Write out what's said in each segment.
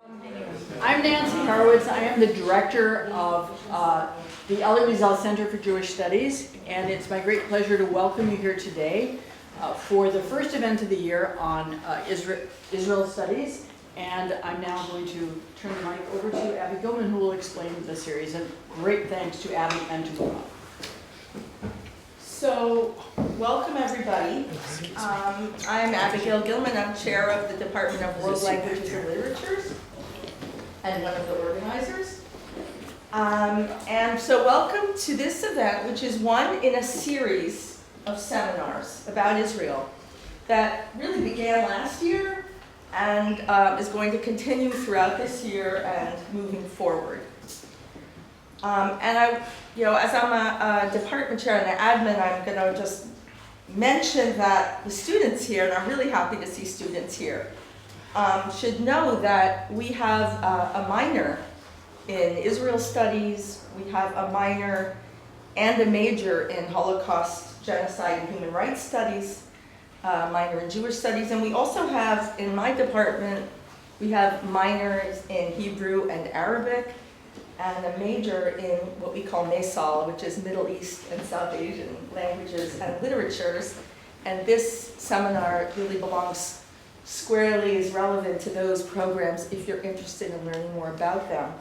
I'm Nancy Horowitz. I am the director of the Elie Wiesel Center for Jewish Studies, and it's my great pleasure to welcome you here today for the first event of the year on Israel Studies. And I'm now going to turn the mic over to Abby Gilman, who will explain the series. And great thanks to Abby and to Prof. So, welcome everybody. I'm Abigail Gilman. I'm chair of the Department of World Languages and Literatures and one of the organizers. And so welcome to this event, which is one in a series of seminars about Israel that really began last year and is going to continue throughout this year and moving forward. As I'm a department chair and an admin, I'm going to just mention that the students here, and I'm really happy to see students here, should know that we have a minor in Israel Studies, we have a minor and a major in Holocaust, Genocide, and Human Rights Studies, a minor in Jewish Studies, and we also have, in my department, we have minors in Hebrew and Arabic, and a major in what we call MESAL, which is Middle East and South Asian languages and literatures. And this seminar really belongs squarely, is relevant to those programs if you're interested in learning more about them.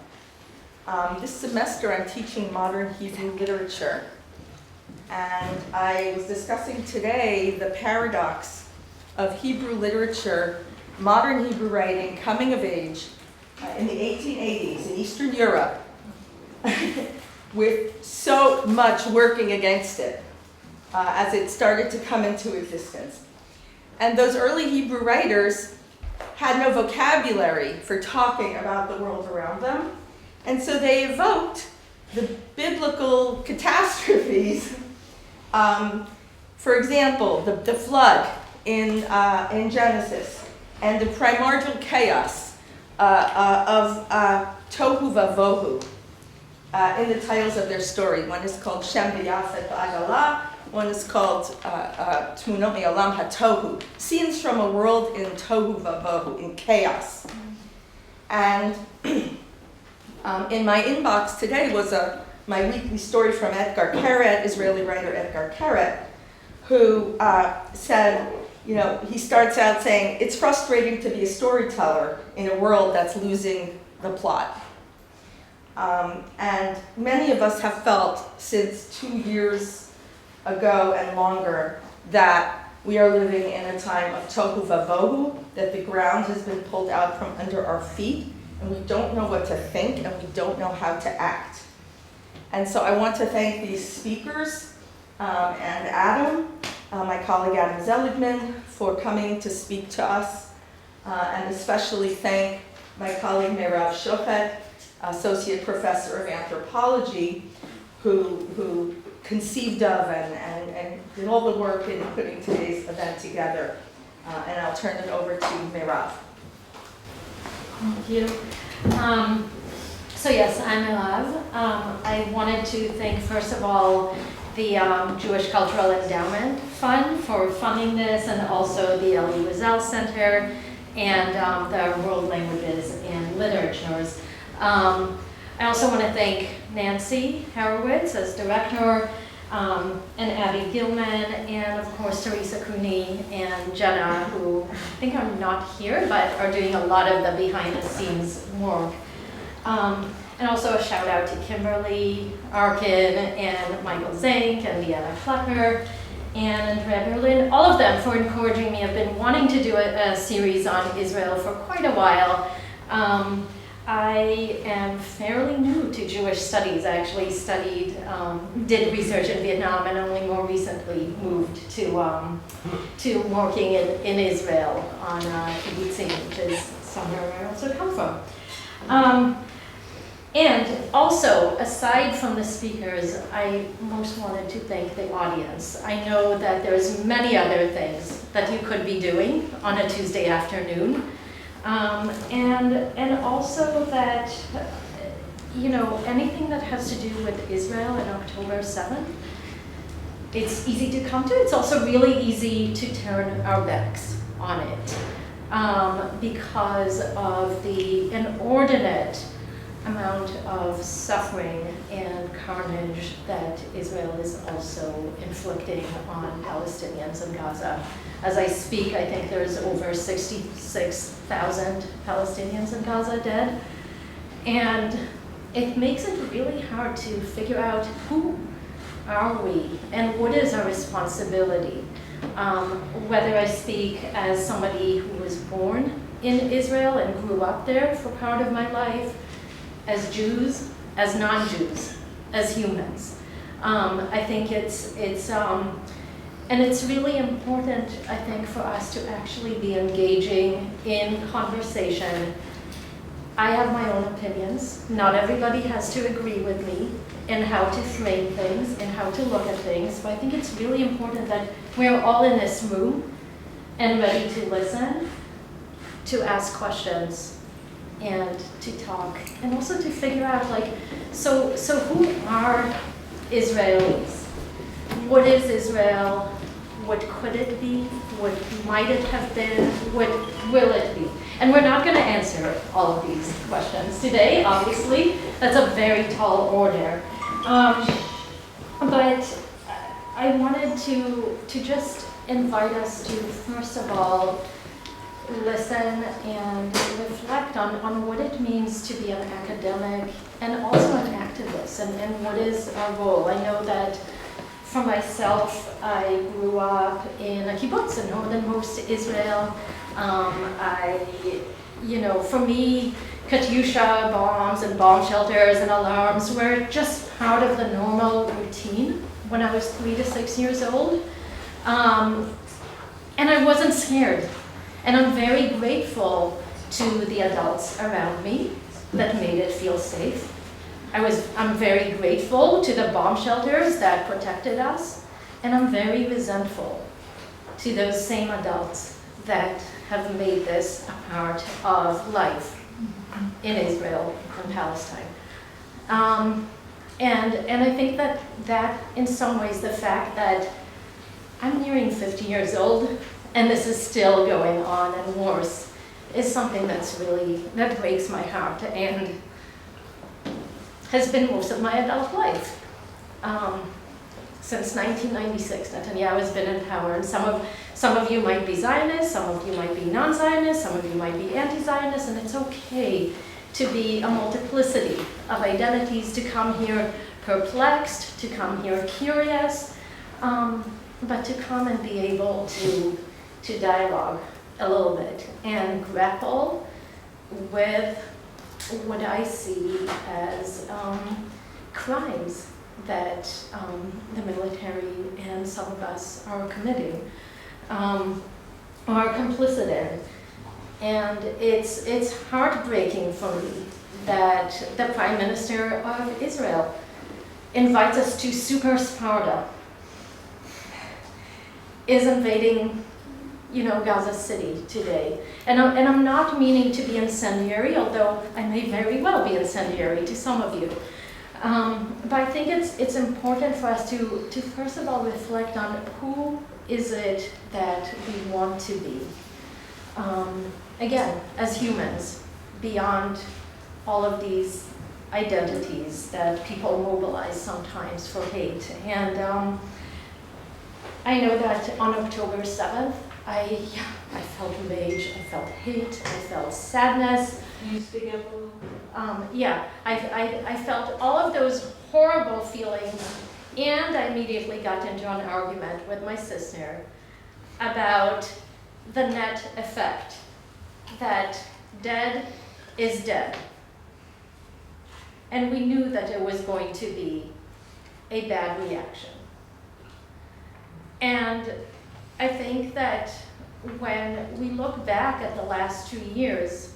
This semester I'm teaching modern Hebrew literature. And I was discussing today the paradox of Hebrew literature, modern Hebrew writing, coming of age in the 1880s in Eastern Europe, with so much working against it as it started to come into existence. And those early Hebrew writers had no vocabulary for talking about the world around them, and so they evoked the biblical catastrophes. For example, the flood in Genesis, and the primordial chaos of Tohu Vavohu in the titles of their story. One is called Shem V'Yafet Ba'agalah, one is called Tmunot Me'olam HaTohu, scenes from a world in Tohu Vavohu, in chaos. And in my inbox today was my weekly story from Edgar Keret, Israeli writer Edgar Keret, who said, he starts out saying, it's frustrating to be a storyteller in a world that's losing the plot. And many of us have felt since 2 years ago and longer that we are living in a time of tohu vavohu, that the ground has been pulled out from under our feet, and we don't know what to think, and we don't know how to act. And so I want to thank these speakers and Adam, my colleague Adam Seligman, for coming to speak to us, and especially thank my colleague Meirav Shochet, Associate Professor of Anthropology, who conceived of and did all the work in putting today's event together. And I'll turn it over to Meirav. Thank you. So yes, I'm Meirav. I wanted to thank, first of all, the Jewish Cultural Endowment Fund for funding this, and also the Elie Wiesel Center and the World Languages and Literatures. I also want to thank Nancy Horowitz as director, and Abby Gilman, and of course Teresa Cooney and Jenna, who I think are not here, but are doing a lot of the behind the scenes work. And also a shout out to Kimberly Arkin and Michael Zank and Deanna Flecker and Andrea Berlin, all of them for encouraging me. I've been wanting to do a series on Israel for quite a while. I am fairly new to Jewish studies. I actually did research in Vietnam, and only more recently moved to working in Israel on kibbutzim, which is somewhere where I also come from. And also, aside from the speakers, I most wanted to thank the audience. I know that there's many other things that you could be doing on a Tuesday afternoon. And also that, anything that has to do with Israel on October 7th, it's easy to come to. It's also really easy to turn our backs on it. because of the inordinate amount of suffering and carnage that Israel is also inflicting on Palestinians in Gaza. As I speak, I think there's over 66,000 Palestinians in Gaza dead. And it makes it really hard to figure out who are we and what is our responsibility. Whether I speak as somebody who was born in Israel and grew up there for part of my life, as Jews, as non-Jews, as humans. I think and it's really important, I think, for us to actually be engaging in conversation. I have my own opinions. Not everybody has to agree with me in how to frame things and how to look at things, but I think it's really important that we're all in this room and ready to listen, to ask questions, and to talk, and also to figure out, like, so who are Israelis? What is Israel? What could it be? What might it have been? What will it be? And we're not going to answer all of these questions today, obviously. That's a very tall order. But I wanted to just invite us to, first of all, listen and reflect on what it means to be an academic and also an activist, and what is our role. I know that for myself, I grew up in a kibbutz in northernmost Israel. For me, Katyusha bombs and bomb shelters and alarms were just part of the normal routine when I was 3 to 6 years old. And I wasn't scared. And I'm very grateful to the adults around me that made it feel safe. I'm very grateful to the bomb shelters that protected us, and I'm very resentful to those same adults that have made this a part of life in Israel and Palestine. And I think that in some ways, the fact that I'm nearing 50 years old and this is still going on and worse is something that breaks my heart and has been most of my adult life. Since 1996, Netanyahu has been in power, and some of you might be Zionists, some of you might be non-Zionists, some of you might be anti-Zionists, and it's okay to be a multiplicity of identities, to come here perplexed, to come here curious, but to come and be able to dialogue a little bit and grapple with what I see as crimes that the military and some of us are committing, are complicit in. And it's heartbreaking for me that the Prime Minister of Israel invites us to Super Sparta, is invading Gaza City today. And I'm not meaning to be incendiary, although I may very well be incendiary to some of you. But I think it's important for us to first of all reflect on who is it that we want to be. Again, as humans, beyond all of these identities that people mobilize sometimes for hate. And I know that on October 7th, I felt rage, I felt hate, I felt sadness. Can you speak up a little? I felt all of those horrible feelings, and I immediately got into an argument with my sister about the net effect, that dead is dead. And we knew that it was going to be a bad reaction. And I think that when we look back at the last 2 years,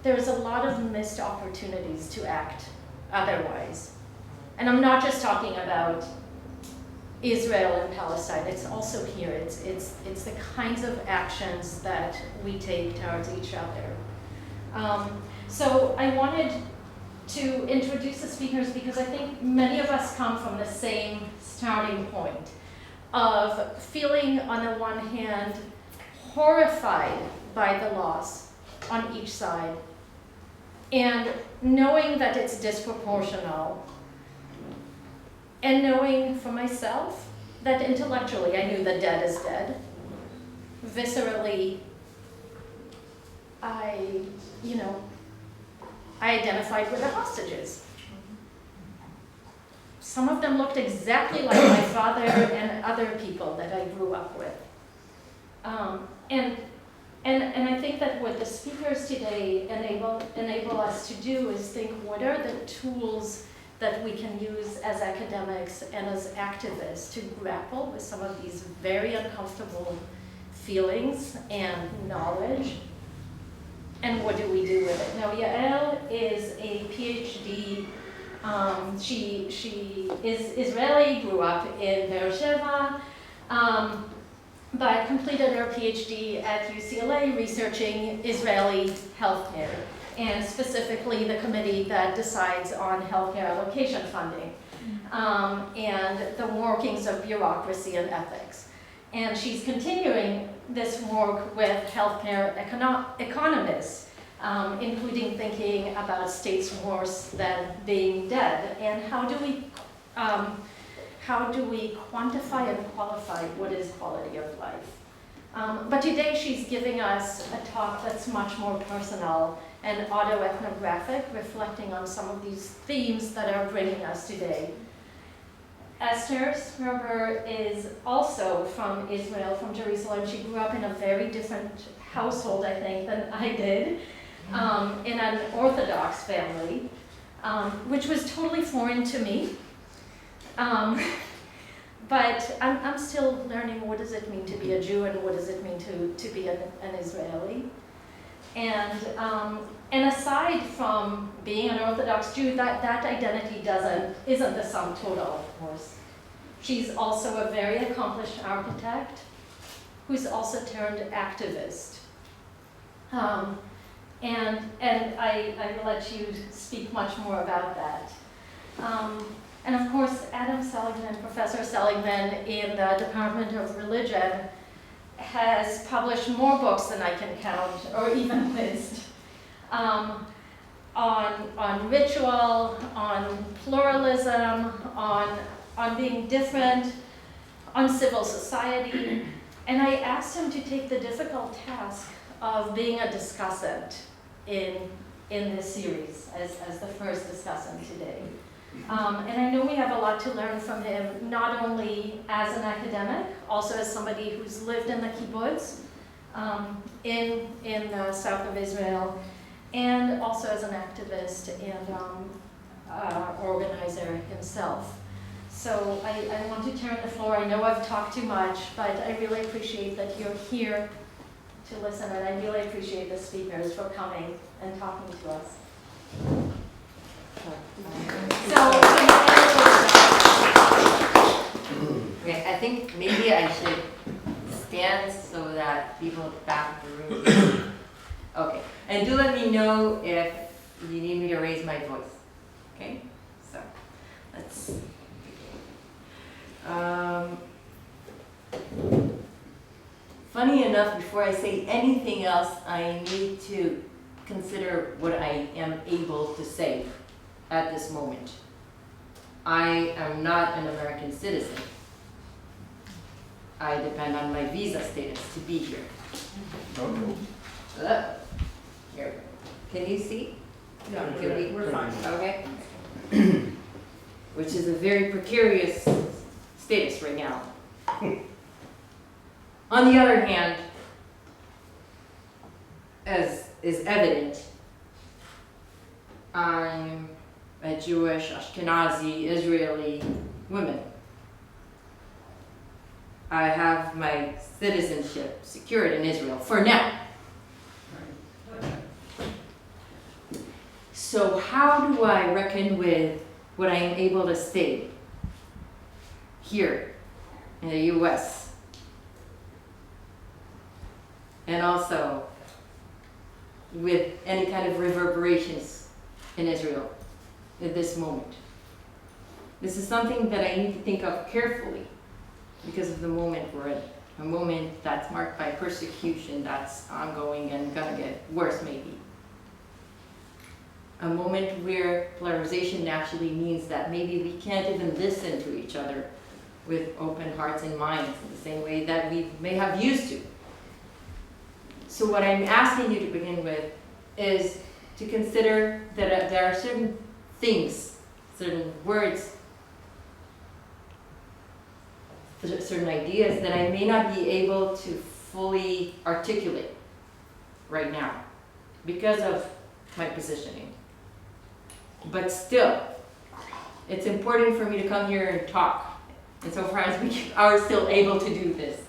there's a lot of missed opportunities to act otherwise. And I'm not just talking about Israel and Palestine, it's also here. It's the kinds of actions that we take towards each other. So I wanted to introduce the speakers because I think many of us come from the same starting point of feeling, on the one hand, horrified by the loss on each side. And knowing that it's disproportional, and knowing for myself that intellectually I knew that dead is dead, viscerally I identified with the hostages. Some of them looked exactly like my father and other people that I grew up with. And I think that what the speakers today enable us to do is think, what are the tools that we can use as academics and as activists to grapple with some of these very uncomfortable feelings and knowledge, and what do we do with it? Now, Yael is a PhD. She is Israeli, grew up in Beersheba, but completed her PhD at UCLA researching Israeli healthcare, and specifically the committee that decides on healthcare allocation funding, and the workings of bureaucracy and ethics. And she's continuing this work with healthcare economists, including thinking about states worse than being dead, and how do we quantify and qualify what is quality of life. But today she's giving us a talk that's much more personal and autoethnographic, reflecting on some of these themes that are bringing us today. Esther Sperber is also from Israel, from Jerusalem. She grew up in a very different household, I think, than I did, in an Orthodox family, which was totally foreign to me. But I'm still learning, what does it mean to be a Jew and what does it mean to be an Israeli? And aside from being an Orthodox Jew, that identity isn't the sum total, of course. She's also a very accomplished architect who's also turned activist. And I will let you speak much more about that. And of course, Professor Seligman in the Department of Religion has published more books than I can count or even list, on ritual, on pluralism, on being different, on civil society. And I asked him to take the difficult task of being a discussant in this series as the first discussant today. And I know we have a lot to learn from him, not only as an academic, also as somebody who's lived in the kibbutz in the south of Israel, and also as an activist and organizer himself. So I want to turn the floor. I know I've talked too much, but I really appreciate that you're here to listen, and I really appreciate the speakers for coming and talking to us. Okay, I think maybe I should stand so that people at the back of the room. Okay, and do let me know if you need me to raise my voice. Okay, so let's. Funny enough, before I say anything else, I need to consider what I am able to say at this moment. I am not an American citizen. I depend on my visa status to be here. Here. Can you see? Yeah, we're fine. Okay. Which is a very precarious status right now. On the other hand, as is evident, I'm a Jewish, Ashkenazi, Israeli woman. I have my citizenship secured in Israel for now. So how do I reckon with what I am able to state here in the US? And also with any kind of reverberations in Israel at this moment. This is something that I need to think of carefully because of the moment we're in. a moment that's marked by persecution that's ongoing and gonna get worse maybe. A moment where polarization actually means that maybe we can't even listen to each other with open hearts and minds in the same way that we may have used to. So what I'm asking you to begin with is to consider that there are certain things, certain words, certain ideas that I may not be able to fully articulate right now because of my positioning. But still, it's important for me to come here and talk, insofar as we are still able to do this.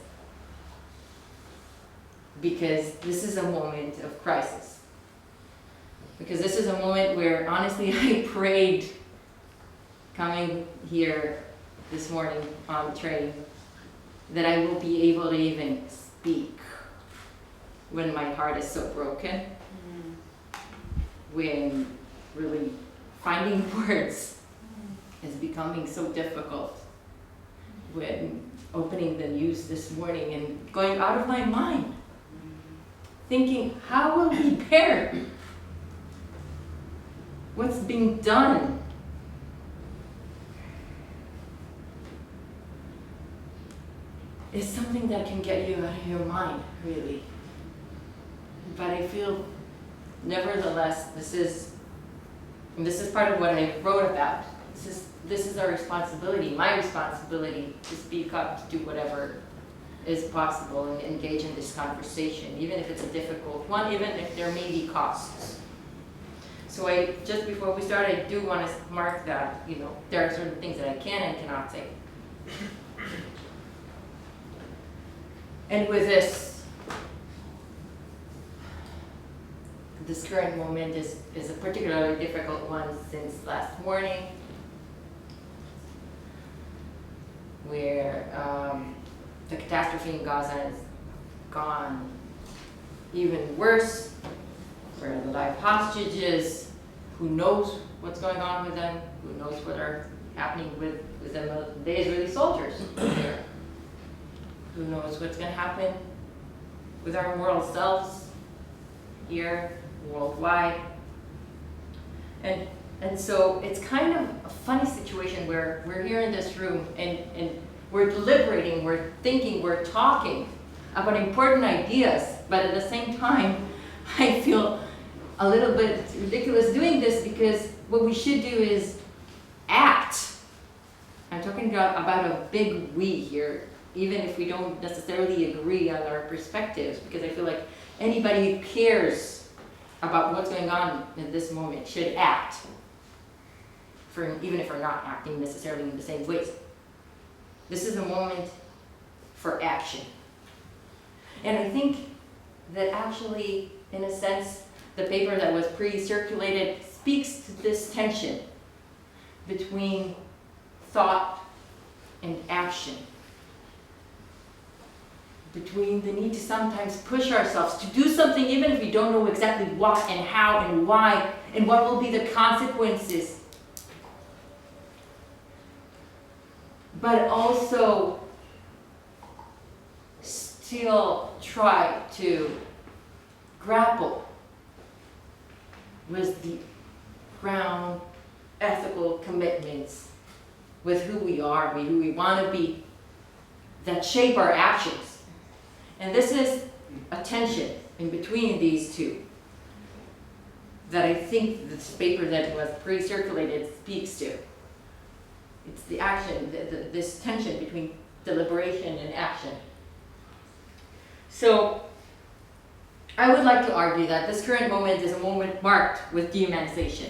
Because this is a moment of crisis. Because this is a moment where, honestly, I prayed coming here this morning on the train that I will be able to even speak when my heart is so broken, when really finding words is becoming so difficult, when opening the news this morning and going out of my mind, thinking, how will we bear what's being done? It's something that can get you out of your mind, really. But I feel, nevertheless, this is part of what I wrote about. This is our responsibility, my responsibility, to speak up, to do whatever is possible and engage in this conversation, even if it's a difficult one, even if there may be costs. So just before we start, I do want to mark that, there are certain things that I can and cannot say. And with this current moment is a particularly difficult one since last morning, where the catastrophe in Gaza has gone even worse, where the live hostages, who knows what's going on with them, who knows what are happening with the Israeli soldiers there. Who knows what's going to happen with our moral selves here, worldwide. And so it's kind of a funny situation where we're here in this room and we're deliberating, we're thinking, we're talking about important ideas, but at the same time, I feel a little bit ridiculous doing this because what we should do is act. I'm talking about a big we here, even if we don't necessarily agree on our perspectives, because I feel like anybody who cares about what's going on in this moment should act, even if we're not acting necessarily in the same ways. This is a moment for action. And I think that actually, in a sense, the paper that was pre-circulated speaks to this tension between thought and action, between the need to sometimes push ourselves to do something even if we don't know exactly what and how and why and what will be the consequences, but also still try to grapple with the ground ethical commitments with who we are, who we want to be, that shape our actions. And this is a tension in between these two that I think this paper that was pre-circulated speaks to. It's the action, this tension between deliberation and action. So I would like to argue that this current moment is a moment marked with dehumanization.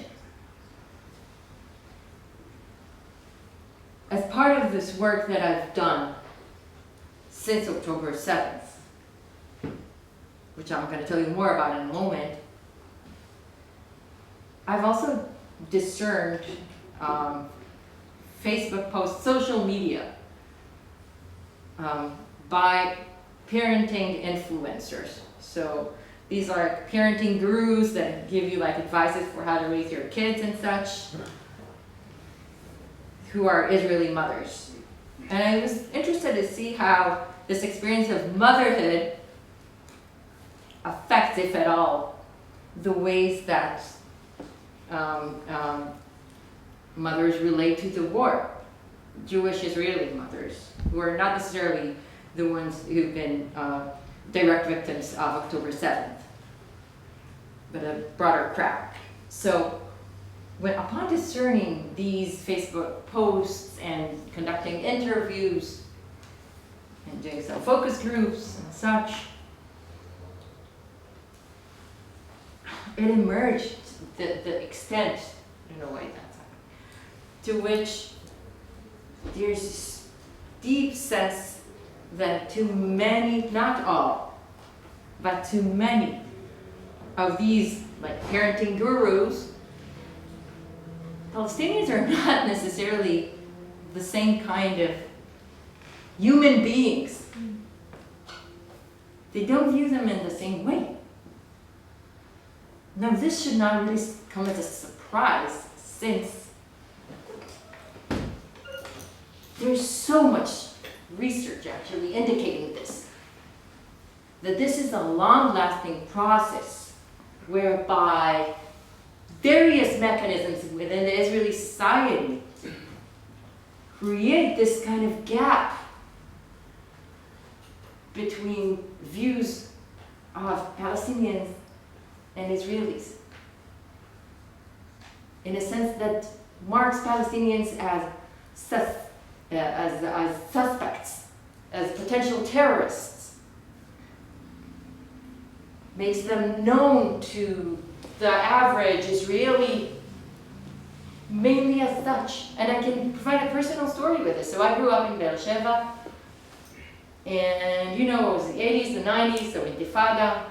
As part of this work that I've done since October 7th, which I'm going to tell you more about in a moment, I've also discerned Facebook posts, social media, by parenting influencers. So these are parenting gurus that give you advices for how to raise your kids and such, who are Israeli mothers. And I was interested to see how this experience of motherhood affects, if at all, the ways that mothers relate to the war. Jewish Israeli mothers, who are not necessarily the ones who've been direct victims of October 7th, but a broader crowd. So upon discerning these Facebook posts and conducting interviews and doing some focus groups and such, it emerged the extent, I don't know why that's happening, to which there's this deep sense that to many, not all, but to many of these like parenting gurus, Palestinians are not necessarily the same kind of human beings. They don't view them in the same way. Now, this should not really come as a surprise, since there's so much research actually indicating this, that this is a long-lasting process whereby various mechanisms within the Israeli society create this kind of gap between views of Palestinians and Israelis, in a sense that marks Palestinians as suspects, as potential terrorists, makes them known to the average Israeli mainly as such. And I can provide a personal story with this. So I grew up in Beersheba, and it was the 80s, the 90s, so Intifada,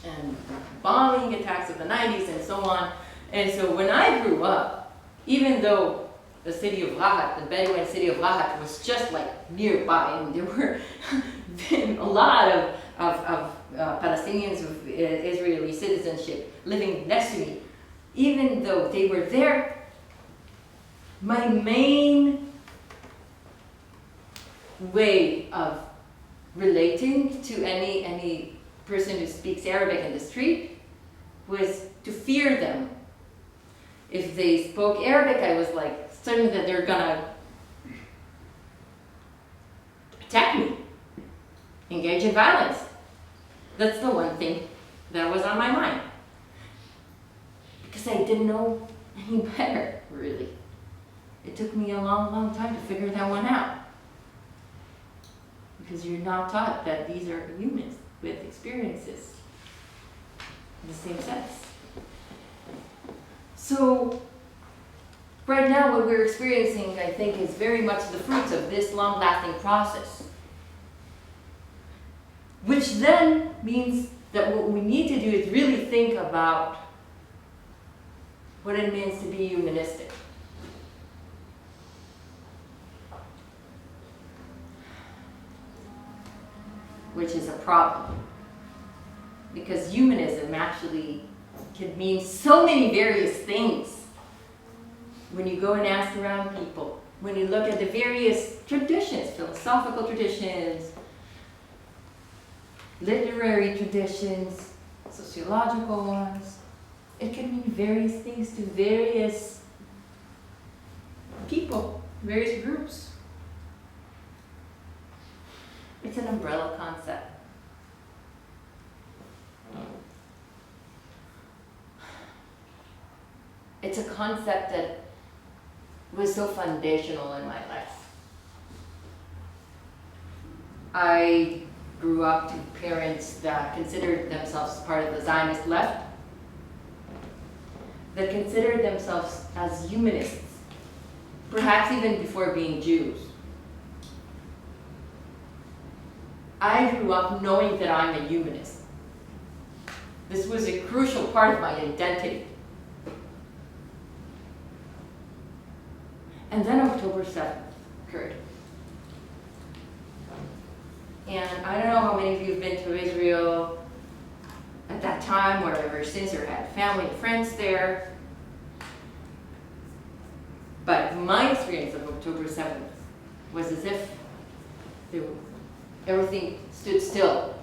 and bombing attacks of the 90s and so on. And so when I grew up, even though the city of Rahat, the Bedouin city of Rahat, was just like nearby, and there were a lot of Palestinians with Israeli citizenship living next to me, even though they were there, my main way of relating to any person who speaks Arabic in the street was to fear them. If they spoke Arabic, I was like certain that they're gonna attack me, engage in violence. That's the one thing that was on my mind, because I didn't know any better, really. It took me a long, long time to figure that one out, because you're not taught that these are humans with experiences in the same sense. So right now what we're experiencing, I think, is very much the fruits of this long-lasting process, which then means that what we need to do is really think about what it means to be humanistic. Which is a problem, because humanism actually can mean so many various things. When you go and ask around people, when you look at the various traditions, philosophical traditions, literary traditions, sociological ones, it can mean various things to various people, various groups. It's an umbrella concept. It's a concept that was so foundational in my life. I grew up to parents that considered themselves part of the Zionist left, that considered themselves as humanists, perhaps even before being Jews. I grew up knowing that I'm a humanist. This was a crucial part of my identity. And then October 7th occurred. And I don't know how many of you have been to Israel at that time or ever since, or had family and friends there. But my experience of October 7th was as if there everything stood still.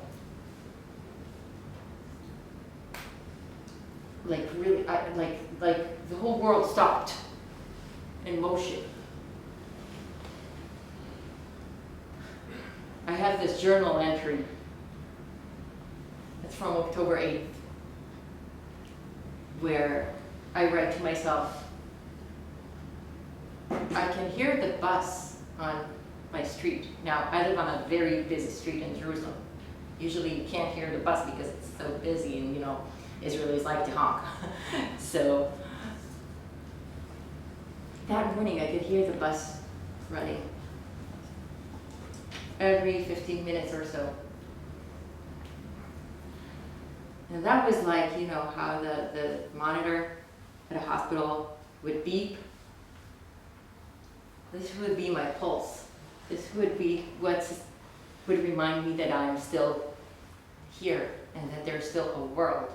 Like really, like the whole world stopped in motion. I have this journal entry. It's from October 8th, where I write to myself, I can hear the bus on my street. Now, I live on a very busy street in Jerusalem. Usually you can't hear the bus because it's so busy and, you know, Israelis like to honk. So that morning I could hear the bus running every 15 minutes or so. And that was like, you know, how the monitor at a hospital would beep. This would be my pulse. This would be what would remind me that I am still here and that there's still a world.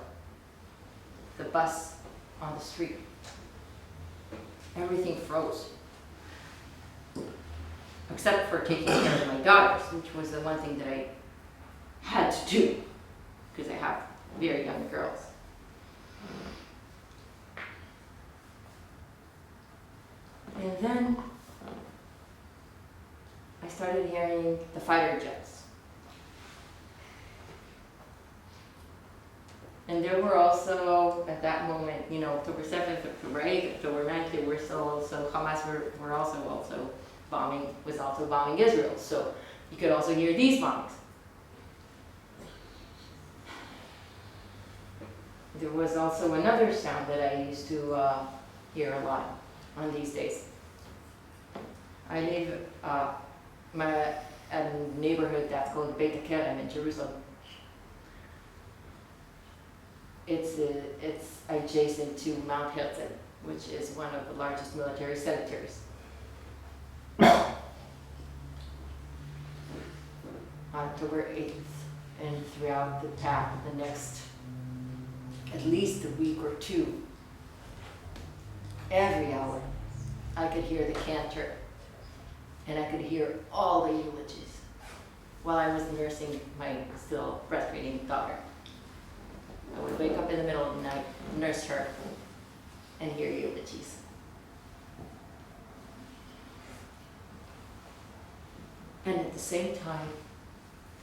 The bus on the street. Everything froze. Except for taking care of my daughters, which was the one thing that I had to do, because I have very young girls. And then I started hearing the fighter jets. And there were also, at that moment, you know, October 7th, October 8th, October 9th, they were so Hamas were also bombing Israel. So you could also hear these bombings. There was also another sound that I used to hear a lot on these days. I live at a neighborhood that's called Beit Kerem in Jerusalem. It's adjacent to Mount Herzl, which is one of the largest military cemeteries. October 8th and throughout the next at least a week or two, every hour, I could hear the cantor and I could hear all the eulogies while I was nursing my still breastfeeding daughter. I would wake up in the middle of the night, nurse her, and hear eulogies. And at the same time,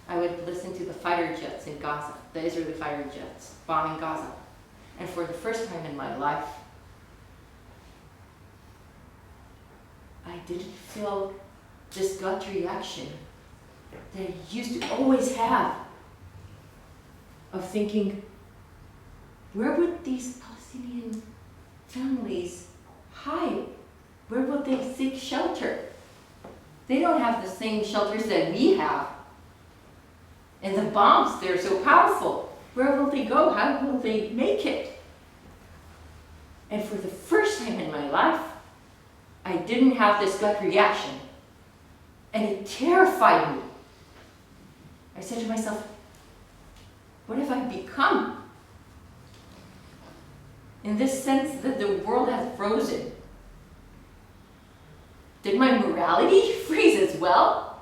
I would listen to the fighter jets in Gaza, the Israeli fighter jets bombing Gaza. And for the first time in my life, I didn't feel this gut reaction that I used to always have of thinking, where would these Palestinian families hide? Where would they seek shelter? They don't have the same shelters that we have. And the bombs, they're so powerful. Where will they go? How will they make it? And for the first time in my life, I didn't have this gut reaction. And it terrified me. I said to myself, what have I become? In this sense that the world has frozen. Did my morality freeze as well?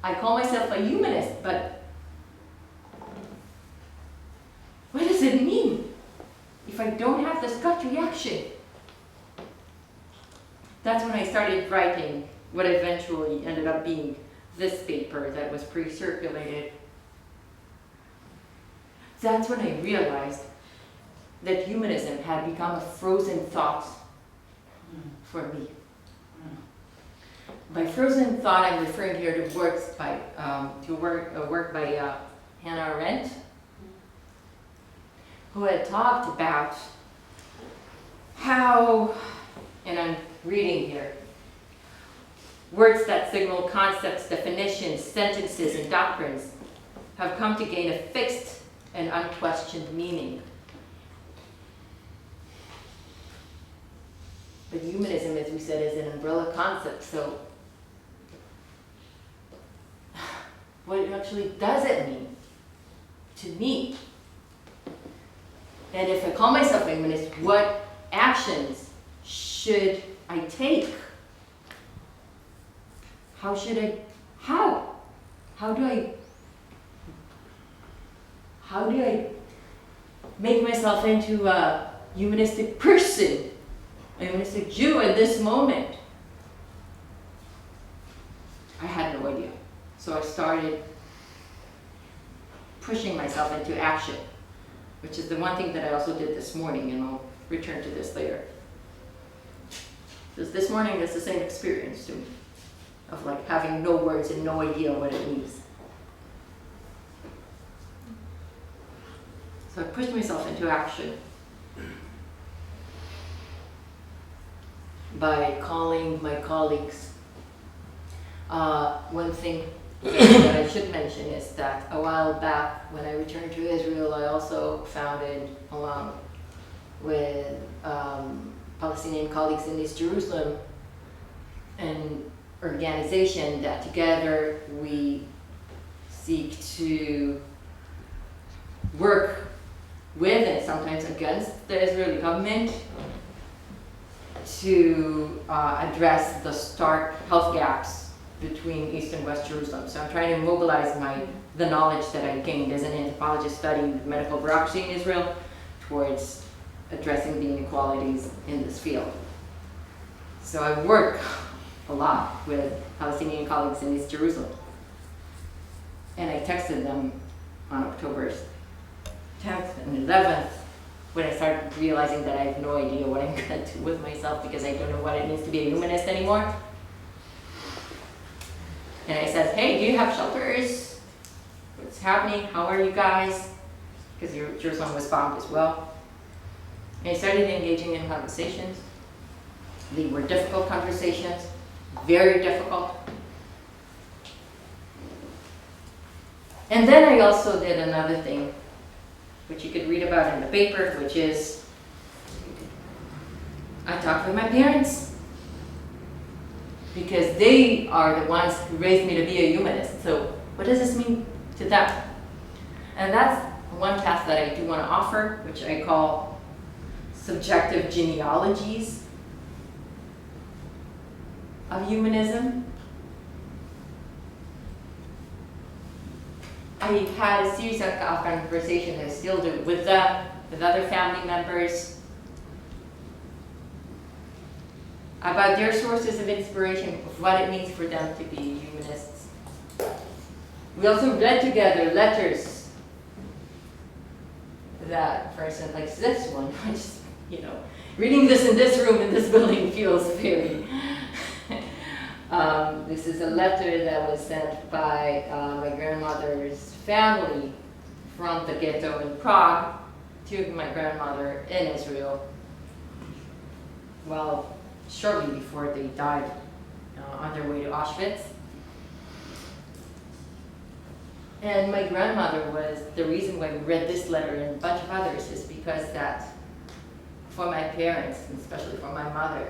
I call myself a humanist, but what does it mean if I don't have this gut reaction? That's when I started writing what eventually ended up being this paper that was pre-circulated. That's when I realized that humanism had become a frozen thought for me. By frozen thought, I'm referring here to works by a work by Hannah Arendt, who had talked about how, and I'm reading here, words that signal concepts, definitions, sentences, and doctrines have come to gain a fixed and unquestioned meaning. But humanism, as we said, is an umbrella concept, so what actually does it mean to me? And if I call myself a humanist, what actions should I take? How should I How? How do I make myself into a humanistic person, a humanistic Jew at this moment? I had no idea. So I started pushing myself into action, which is the one thing that I also did this morning, and I'll return to this later. Because this morning is the same experience to me, of like having no words and no idea what it means. So I pushed myself into action by calling my colleagues. One thing that I should mention is that a while back when I returned to Israel, I also founded, along with Palestinian colleagues in East Jerusalem, an organization that together we seek to work with and sometimes against the Israeli government to address the stark health gaps between East and West Jerusalem. So I'm trying to mobilize the knowledge that I gained as an anthropologist studying medical bureaucracy in Israel towards addressing the inequalities in this field. So I work a lot with Palestinian colleagues in East Jerusalem. And I texted them on October 10th and 11th when I started realizing that I have no idea what I'm going to do with myself because I don't know what it means to be a humanist anymore. And I said, hey, do you have shelters? What's happening? How are you guys? Because Jerusalem was bombed as well. And I started engaging in conversations. They were difficult conversations, very difficult. And then I also did another thing, which you could read about in the paper, which is I talked with my parents because they are the ones who raised me to be a humanist. So what does this mean to them? And that's one path that I do want to offer, which I call subjective genealogies of humanism. I had a series of conversations, I still do, with them, with other family members, about their sources of inspiration, of what it means for them to be humanists. We also read together letters that, for instance, like this one, which, reading this in this room, in this building feels very... This is a letter that was sent by my grandmother's family from the ghetto in Prague to my grandmother in Israel. Well, shortly before they died on their way to Auschwitz. And my grandmother was the reason why we read this letter and a bunch of others is because that for my parents, and especially for my mother,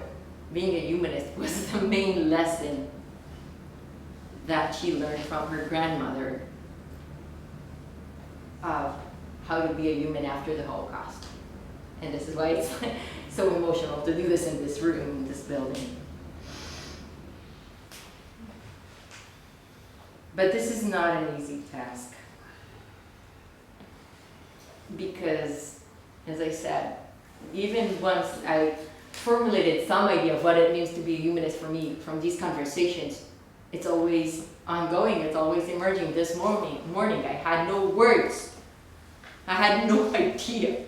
being a humanist was the main lesson that she learned from her grandmother of how to be a human after the Holocaust. And this is why it's so emotional to do this in this room, in this building. But this is not an easy task. Because, as I said, even once I formulated some idea of what it means to be a humanist for me from these conversations, it's always ongoing, it's always emerging. This morning I had no words. I had no idea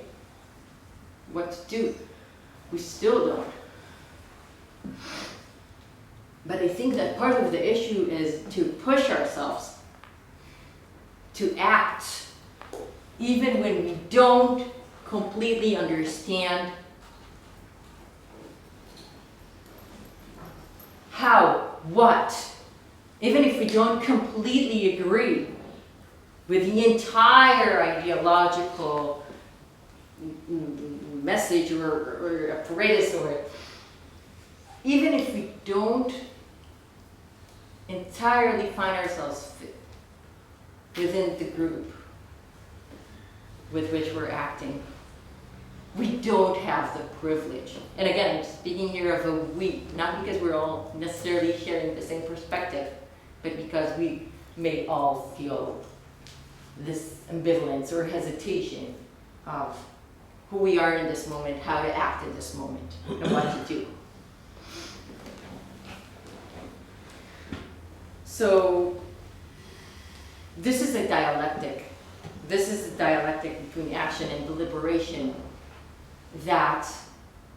what to do. We still don't. But I think that part of the issue is to push ourselves to act even when we don't completely understand how, what, even if we don't completely agree with the entire ideological message or apparatus, or even if we don't entirely find ourselves within the group with which we're acting, we don't have the privilege. And again, I'm speaking here of a we, not because we're all necessarily sharing the same perspective, but because we may all feel this ambivalence or hesitation of who we are in this moment, how to act in this moment, and what to do. So this is a dialectic. This is a dialectic between action and deliberation that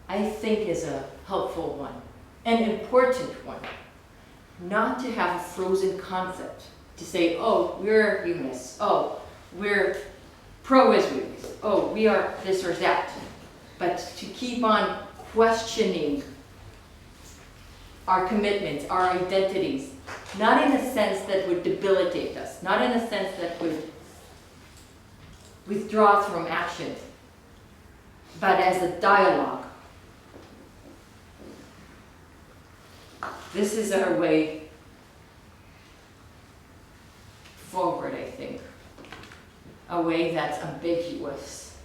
I think is a helpful one, an important one. Not to have a frozen concept, to say, oh, we're humanists, oh, we're pro-Israelis, oh, we are this or that, but to keep on questioning our commitments, our identities, not in a sense that would debilitate us, not in a sense that would withdraw us from action, but as a dialogue. This is our way forward, I think. A way that's ambiguous,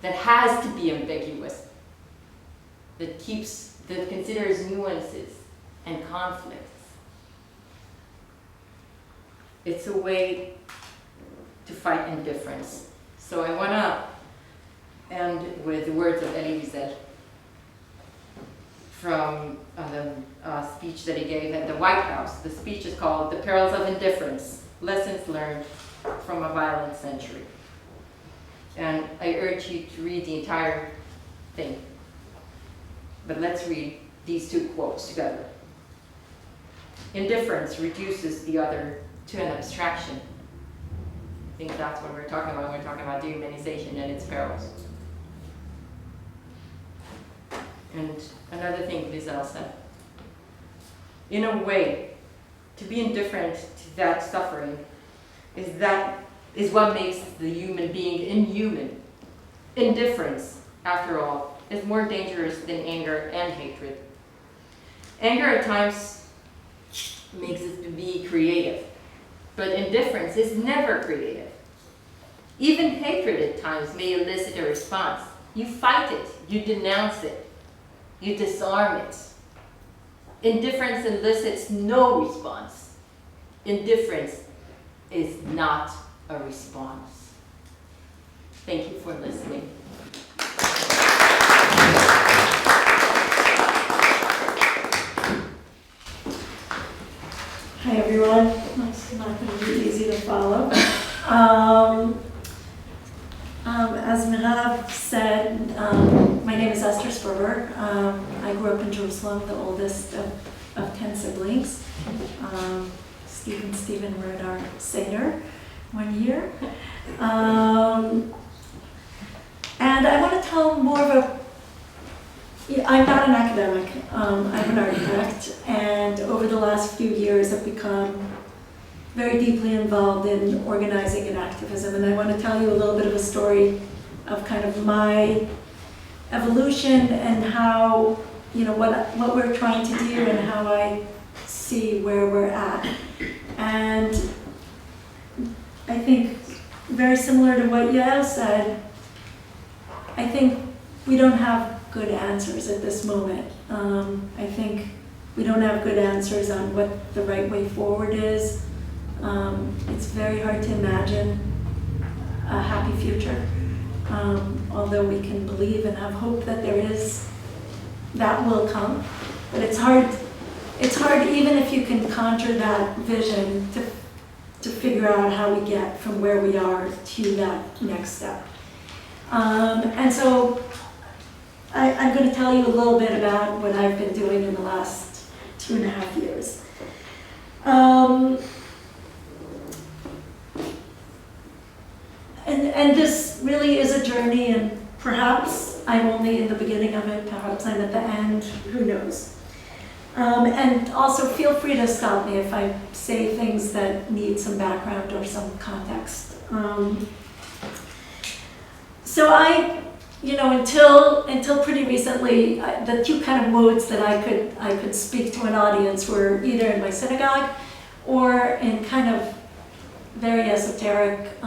that has to be ambiguous, that considers nuances and conflicts. It's a way to fight indifference. So I want to end with the words of Elie Wiesel from the speech that he gave at the White House. The speech is called "The Perils of Indifference, Lessons Learned from a Violent Century." And I urge you to read the entire thing. But let's read these two quotes together. Indifference reduces the other to an abstraction. I think that's what we're talking about when we're talking about dehumanization and its perils. And another thing Wiesel said, in a way, to be indifferent to that suffering is what makes the human being inhuman. Indifference, after all, is more dangerous than anger and hatred. Anger at times makes us to be creative, but indifference is never creative. Even hatred at times may elicit a response. You fight it, you denounce it, you disarm it. Indifference elicits no response. Indifference is not a response. Thank you for listening. Hi everyone. It's not going to be easy to follow. As Mirav said, my name is Esther Sperber. I grew up in Jerusalem, the oldest of 10 siblings. Steve and Stephen were at our Seder one year. And I want to tell more of a I'm not an academic, I'm an architect, and over the last few years I've become very deeply involved in organizing and activism, and I want to tell you a little bit of a story of kind of my evolution and how, what we're trying to do and how I see where we're at. And I think very similar to what Yael said, I think we don't have good answers at this moment. I think we don't have good answers on what the right way forward is. It's very hard to imagine a happy future, although we can believe and have hope that that will come. But it's hard even if you can conjure that vision to figure out how we get from where we are to that next step. And so I'm going to tell you a little bit about what I've been doing in the last 2.5 years. And this really is a journey, and perhaps I'm only in the beginning of it, perhaps I'm at the end, who knows. And also feel free to stop me if I say things that need some background or some context. So until pretty recently, the two kind of modes that I could speak to an audience were either in my synagogue or in kind of very esoteric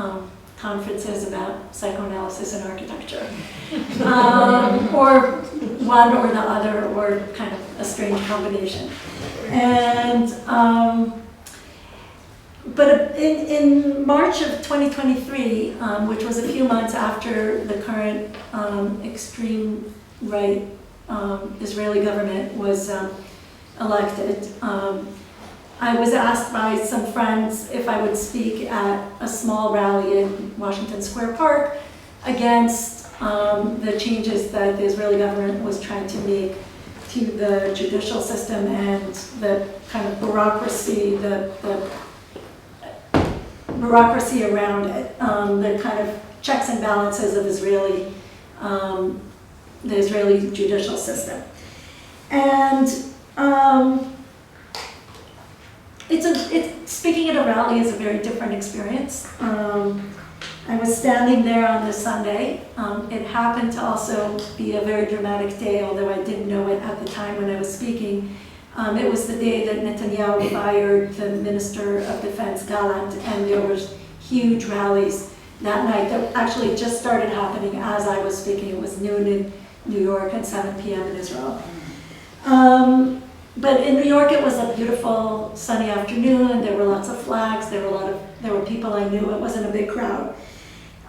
conferences about psychoanalysis and architecture, or one or the other, or kind of a strange combination. And but in March of 2023, which was a few months after the current extreme right Israeli government was elected, I was asked by some friends if I would speak at a small rally in Washington Square Park against the changes that the Israeli government was trying to make to the judicial system and the kind of bureaucracy, the bureaucracy around it, the kind of checks and balances of the Israeli judicial system. And speaking at a rally is a very different experience. I was standing there on this Sunday. It happened to also be a very dramatic day, although I didn't know it at the time when I was speaking. It was the day that Netanyahu fired the Minister of Defense, Gallant, and there was huge rallies that night that actually just started happening as I was speaking. It was noon in New York and 7 p.m. in Israel. But in New York, it was a beautiful sunny afternoon. There were lots of flags. There were people I knew. It wasn't a big crowd.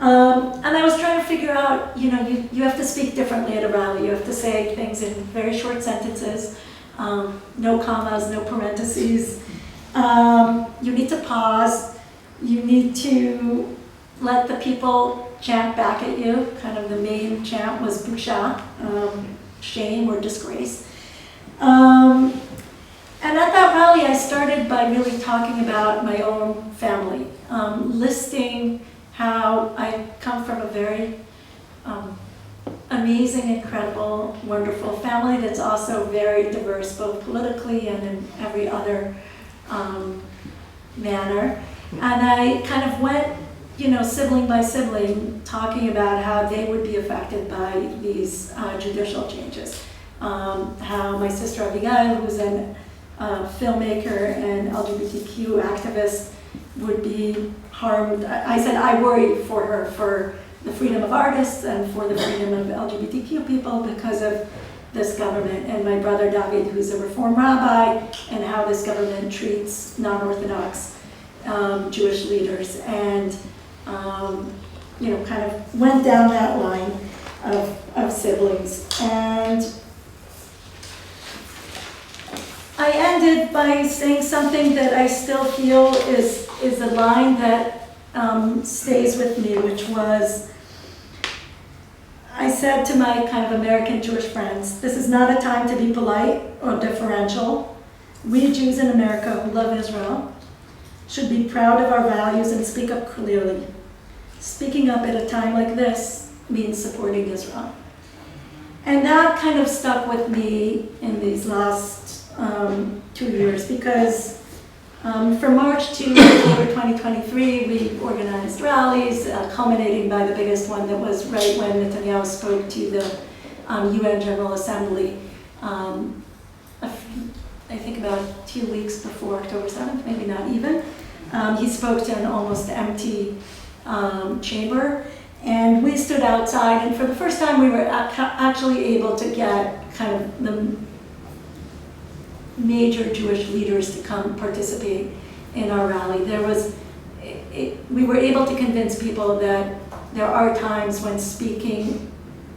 And I was trying to figure out, you have to speak differently at a rally. You have to say things in very short sentences, no commas, no parentheses. You need to pause. You need to let the people chant back at you. Kind of the main chant was busha, shame or disgrace. And at that rally, I started by really talking about my own family, listing how I come from a very amazing, incredible, wonderful family that's also very diverse, both politically and in every other manner. And I kind of went, sibling by sibling, talking about how they would be affected by these judicial changes. How my sister Yael, who's a filmmaker and LGBTQ activist, would be harmed. I said I worry for her, for the freedom of artists and for the freedom of LGBTQ people because of this government. And my brother David, who's a Reform rabbi, and how this government treats non-Orthodox Jewish leaders. And kind of went down that line of siblings. And I ended by saying something that I still feel is a line that stays with me, which was, I said to my kind of American Jewish friends, this is not a time to be polite or deferential. We Jews in America who love Israel should be proud of our values and speak up clearly. Speaking up at a time like this means supporting Israel. And that kind of stuck with me in these last 2 years because from March to October 2023, we organized rallies, culminating by the biggest one that was right when Netanyahu spoke to the UN General Assembly, I think about 2 weeks before October 7th, maybe not even. He spoke to an almost empty chamber, and we stood outside, and for the first time we were actually able to get kind of the major Jewish leaders to come participate in our rally. We were able to convince people that there are times when speaking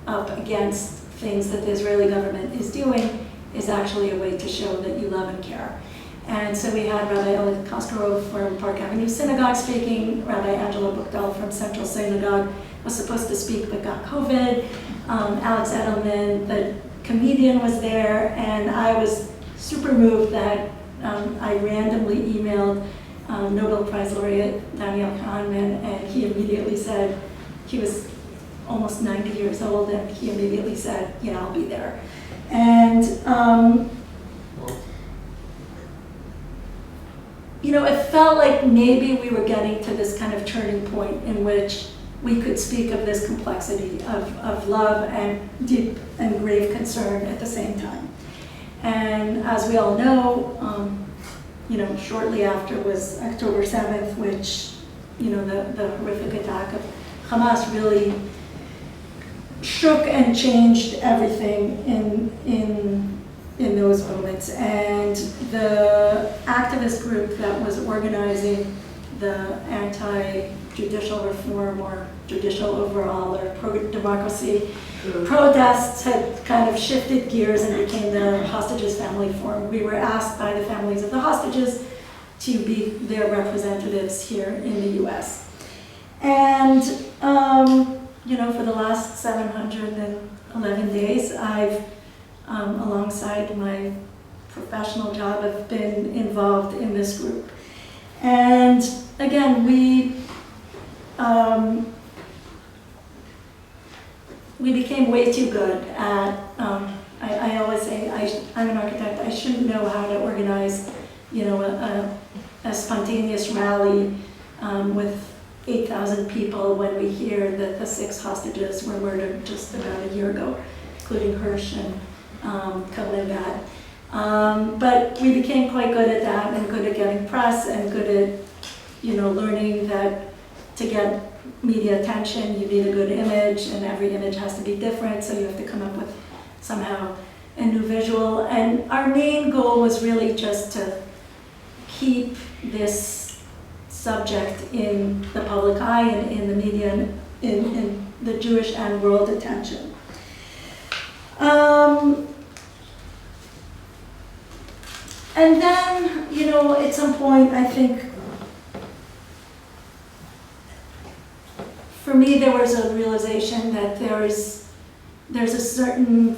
up against things that the Israeli government is doing is actually a way to show that you love and care. And so we had Rabbi Yael Cosgrove from Park Avenue Synagogue speaking. Rabbi Angela Buchdahl from Central Synagogue was supposed to speak but got COVID. Alex Edelman, the comedian, was there, and I was super moved that I randomly emailed Nobel Prize laureate Daniel Kahneman, and he immediately said, he was almost 90 years old, and he immediately said, yeah, I'll be there. And it felt like maybe we were getting to this kind of turning point in which we could speak of this complexity of love and deep and grave concern at the same time. And as we all know, shortly after was October 7th, which, the horrific attack of Hamas really shook and changed everything in those moments. And the activist group that was organizing the anti-judicial reform or judicial overhaul or pro-democracy protests had kind of shifted gears and became the Hostages Family Forum. We were asked by the families of the hostages to be their representatives here in the US. And, you know, for the last 711 days, I've, alongside my professional job, I've been involved in this group. And again, we became way too good at, I always say, I'm an architect, I shouldn't know how to organize, you know, a spontaneous rally with 8,000 people when we hear that the 6 hostages were murdered just about a year ago, including Hirsch and Kalindat. But we became quite good at that and good at getting press and good at, you know, learning that to get media attention you need a good image and every image has to be different, so you have to come up with somehow a new visual. And our main goal was really just to keep this subject in the public eye and in the media and in the Jewish and world attention. And then, you know, at some point, I think, for me, there was a realization that there's a certain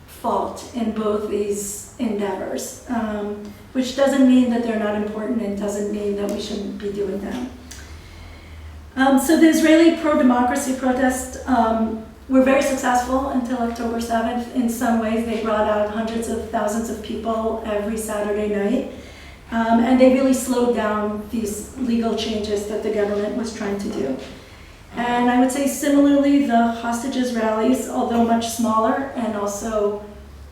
fault in both these endeavors, which doesn't mean that they're not important and doesn't mean that we shouldn't be doing them. So the Israeli pro-democracy protests were very successful until October 7th. In some ways, they brought out hundreds of thousands of people every Saturday night. And they really slowed down these legal changes that the government was trying to do. And I would say similarly, the hostages rallies, although much smaller, and also,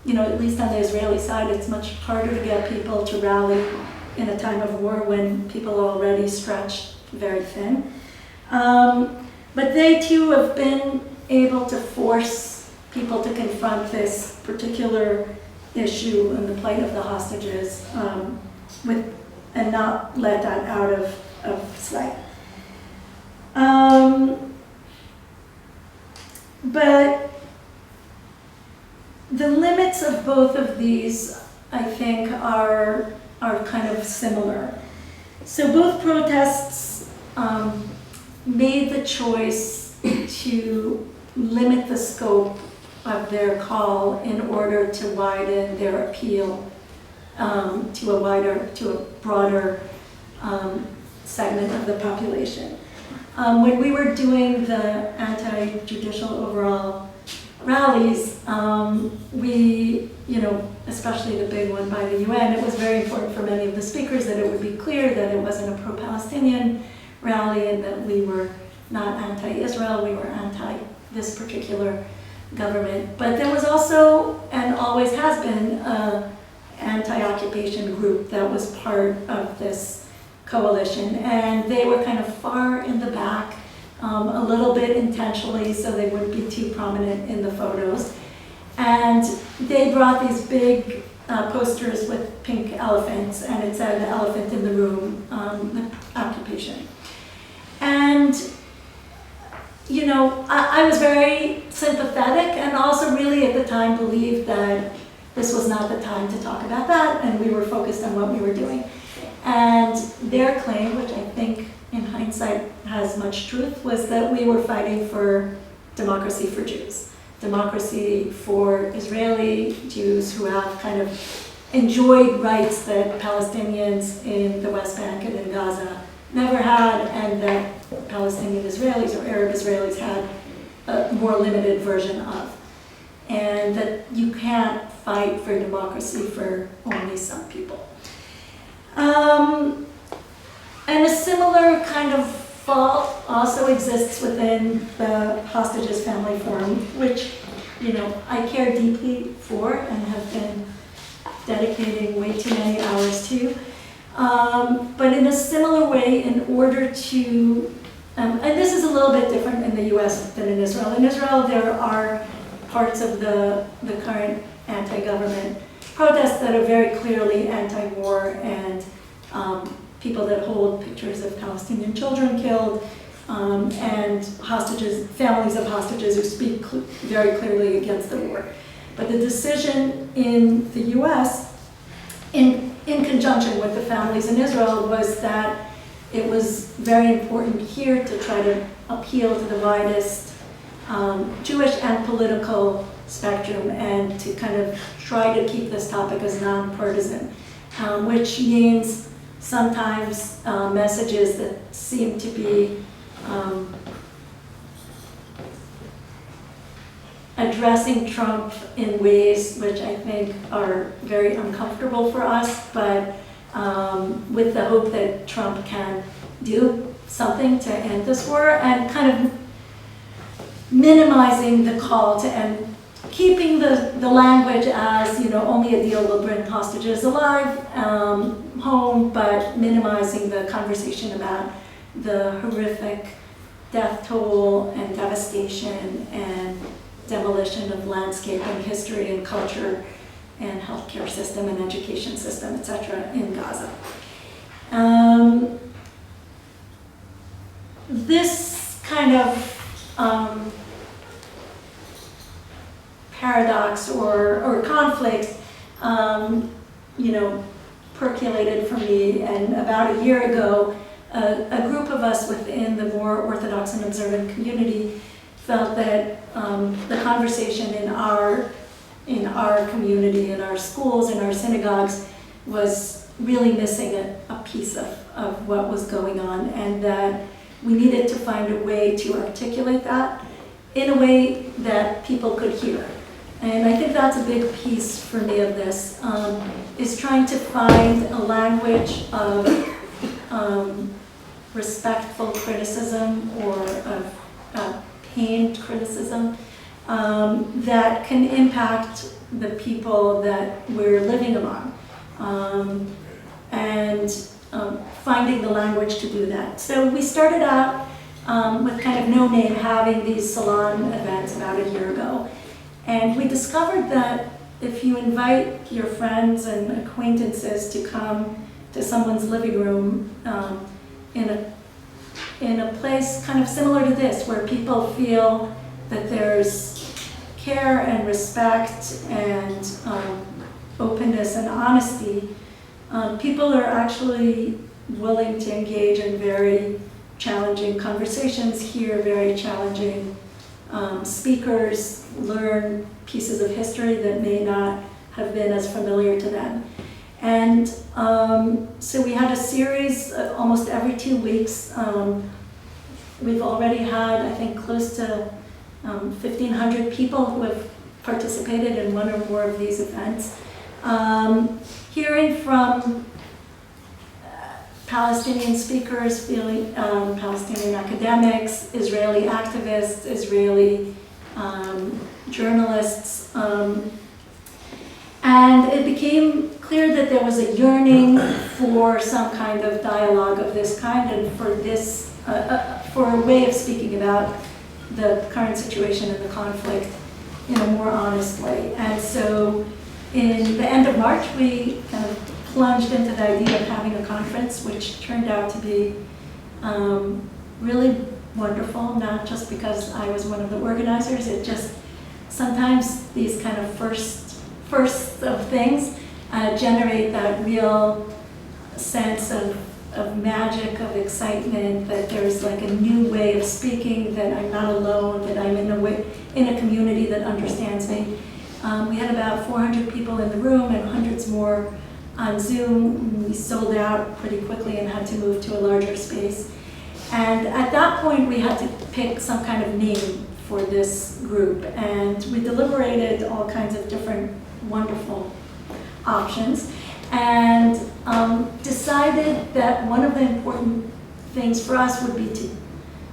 you know, at least on the Israeli side, it's much harder to get people to rally in a time of war when people are already stretched very thin. But they too have been able to force people to confront this particular issue and the plight of the hostages and not let that out of sight. But the limits of both of these, I think, are kind of similar. So both protests made the choice to limit the scope of their call in order to widen their appeal to a broader segment of the population. When we were doing the anti-judicial overall rallies, we, you know, especially the big one by the UN, it was very important for many of the speakers that it would be clear that it wasn't a pro-Palestinian rally and that we were not anti-Israel, we were anti this particular government. But there was also, and always has been, an anti-occupation group that was part of this coalition, and they were kind of far in the back, a little bit intentionally so they wouldn't be too prominent in the photos. And they brought these big posters with pink elephants, and it said "the elephant in the room," the occupation. And you know, I was very sympathetic and also really at the time believed that this was not the time to talk about that, and we were focused on what we were doing. And their claim, which I think in hindsight has much truth, was that we were fighting for democracy for Jews. Democracy for Israeli Jews who have kind of enjoyed rights that Palestinians in the West Bank and in Gaza never had, and that Palestinian Israelis or Arab Israelis had a more limited version of. And that you can't fight for democracy for only some people. And a similar kind of fault also exists within the Hostages Family Forum, which, you know, I care deeply for and have been dedicating way too many hours to. But in a similar way, in order to, and this is a little bit different in the US than in Israel. In Israel, there are parts of the current anti-government protests that are very clearly anti-war, and people that hold pictures of Palestinian children killed, and hostages, families of hostages who speak very clearly against the war. But the decision in the US, in conjunction with the families in Israel, was that it was very important here to try to appeal to the widest Jewish and political spectrum, and to kind of try to keep this topic as non-partisan, which means sometimes messages that seem to be addressing Trump in ways which I think are very uncomfortable for us, but with the hope that Trump can do something to end this war, and kind of minimizing the call to end, keeping the language as, only a deal will bring hostages alive home, but minimizing the conversation about the horrific death toll and devastation and demolition of landscape and history and culture and healthcare system and education system, etc., in Gaza. This kind of paradox or conflict, percolated for me, and about a year ago, a group of us within the more Orthodox and observant community felt that the conversation in our community, in our schools, in our synagogues, was really missing a piece of what was going on, and that we needed to find a way to articulate that in a way that people could hear. And I think that's a big piece for me of this, is trying to find a language of respectful criticism, or of pained criticism, that can impact the people that we're living among, and finding the language to do that. So we started out with kind of no name, having these salon events about a year ago. And we discovered that if you invite your friends and acquaintances to come to someone's living room in a place kind of similar to this, where people feel that there's care and respect and openness and honesty, people are actually willing to engage in very challenging conversations, hear very challenging speakers, learn pieces of history that may not have been as familiar to them. And so we had a series almost every 2 weeks. We've already had, I think, close to 1,500 people who have participated in one or more of these events. Hearing from Palestinian speakers, Palestinian academics, Israeli activists, Israeli journalists, and it became clear that there was a yearning for some kind of dialogue of this kind, and for this, for a way of speaking about the current situation and the conflict in a more honest way. And so, in the end of March, we kind of plunged into the idea of having a conference, which turned out to be really wonderful, not just because I was one of the organizers. It just, sometimes these kind of firsts of things generate that real sense of magic, of excitement, that there's like a new way of speaking, that I'm not alone, that I'm in a community that understands me. We had about 400 people in the room and hundreds more on Zoom. We sold out pretty quickly and had to move to a larger space. And at that point, we had to pick some kind of name for this group. And we deliberated all kinds of different wonderful options, and decided that one of the important things for us would be to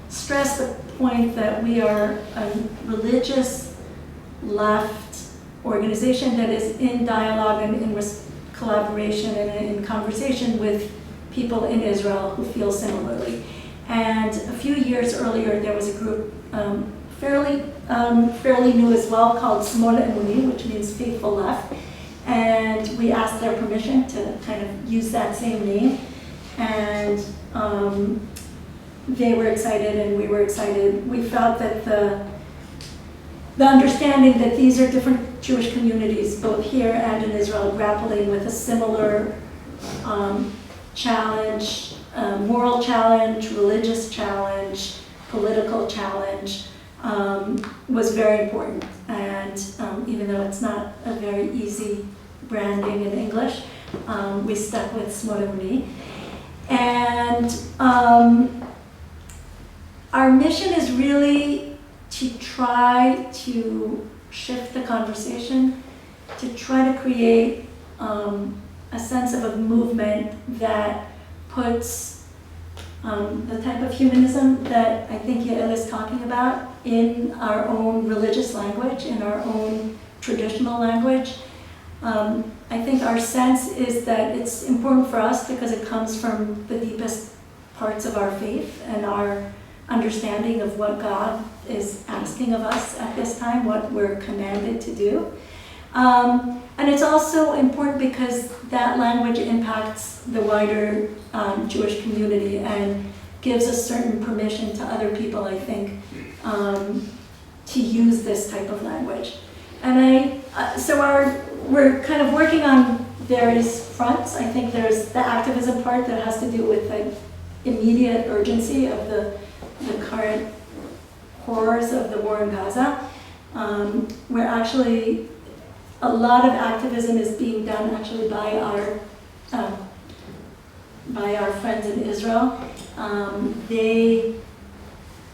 stress the point that we are a religious left organization that is in dialogue and in collaboration and in conversation with people in Israel who feel similarly. And a few years earlier, there was a group fairly new as well, called Smol Emuni, which means faithful left. And we asked their permission to kind of use that same name. and they were excited and we were excited. We felt that the understanding that these are different Jewish communities, both here and in Israel, grappling with a similar challenge, moral challenge, religious challenge, political challenge, was very important. And even though it's not a very easy branding in English, we stuck with Smodemuni. And our mission is really to try to shift the conversation, to try to create a sense of a movement that puts the type of humanism that I think Yael is talking about in our own religious language, in our own traditional language. I think our sense is that it's important for us because it comes from the deepest parts of our faith and our understanding of what God is asking of us at this time, what we're commanded to do. And it's also important because that language impacts the wider Jewish community and gives a certain permission to other people, I think, to use this type of language. And we're kind of working on various fronts. I think there's the activism part that has to do with the immediate urgency of the current horrors of the war in Gaza. Where actually a lot of activism is being done actually by our friends in Israel. They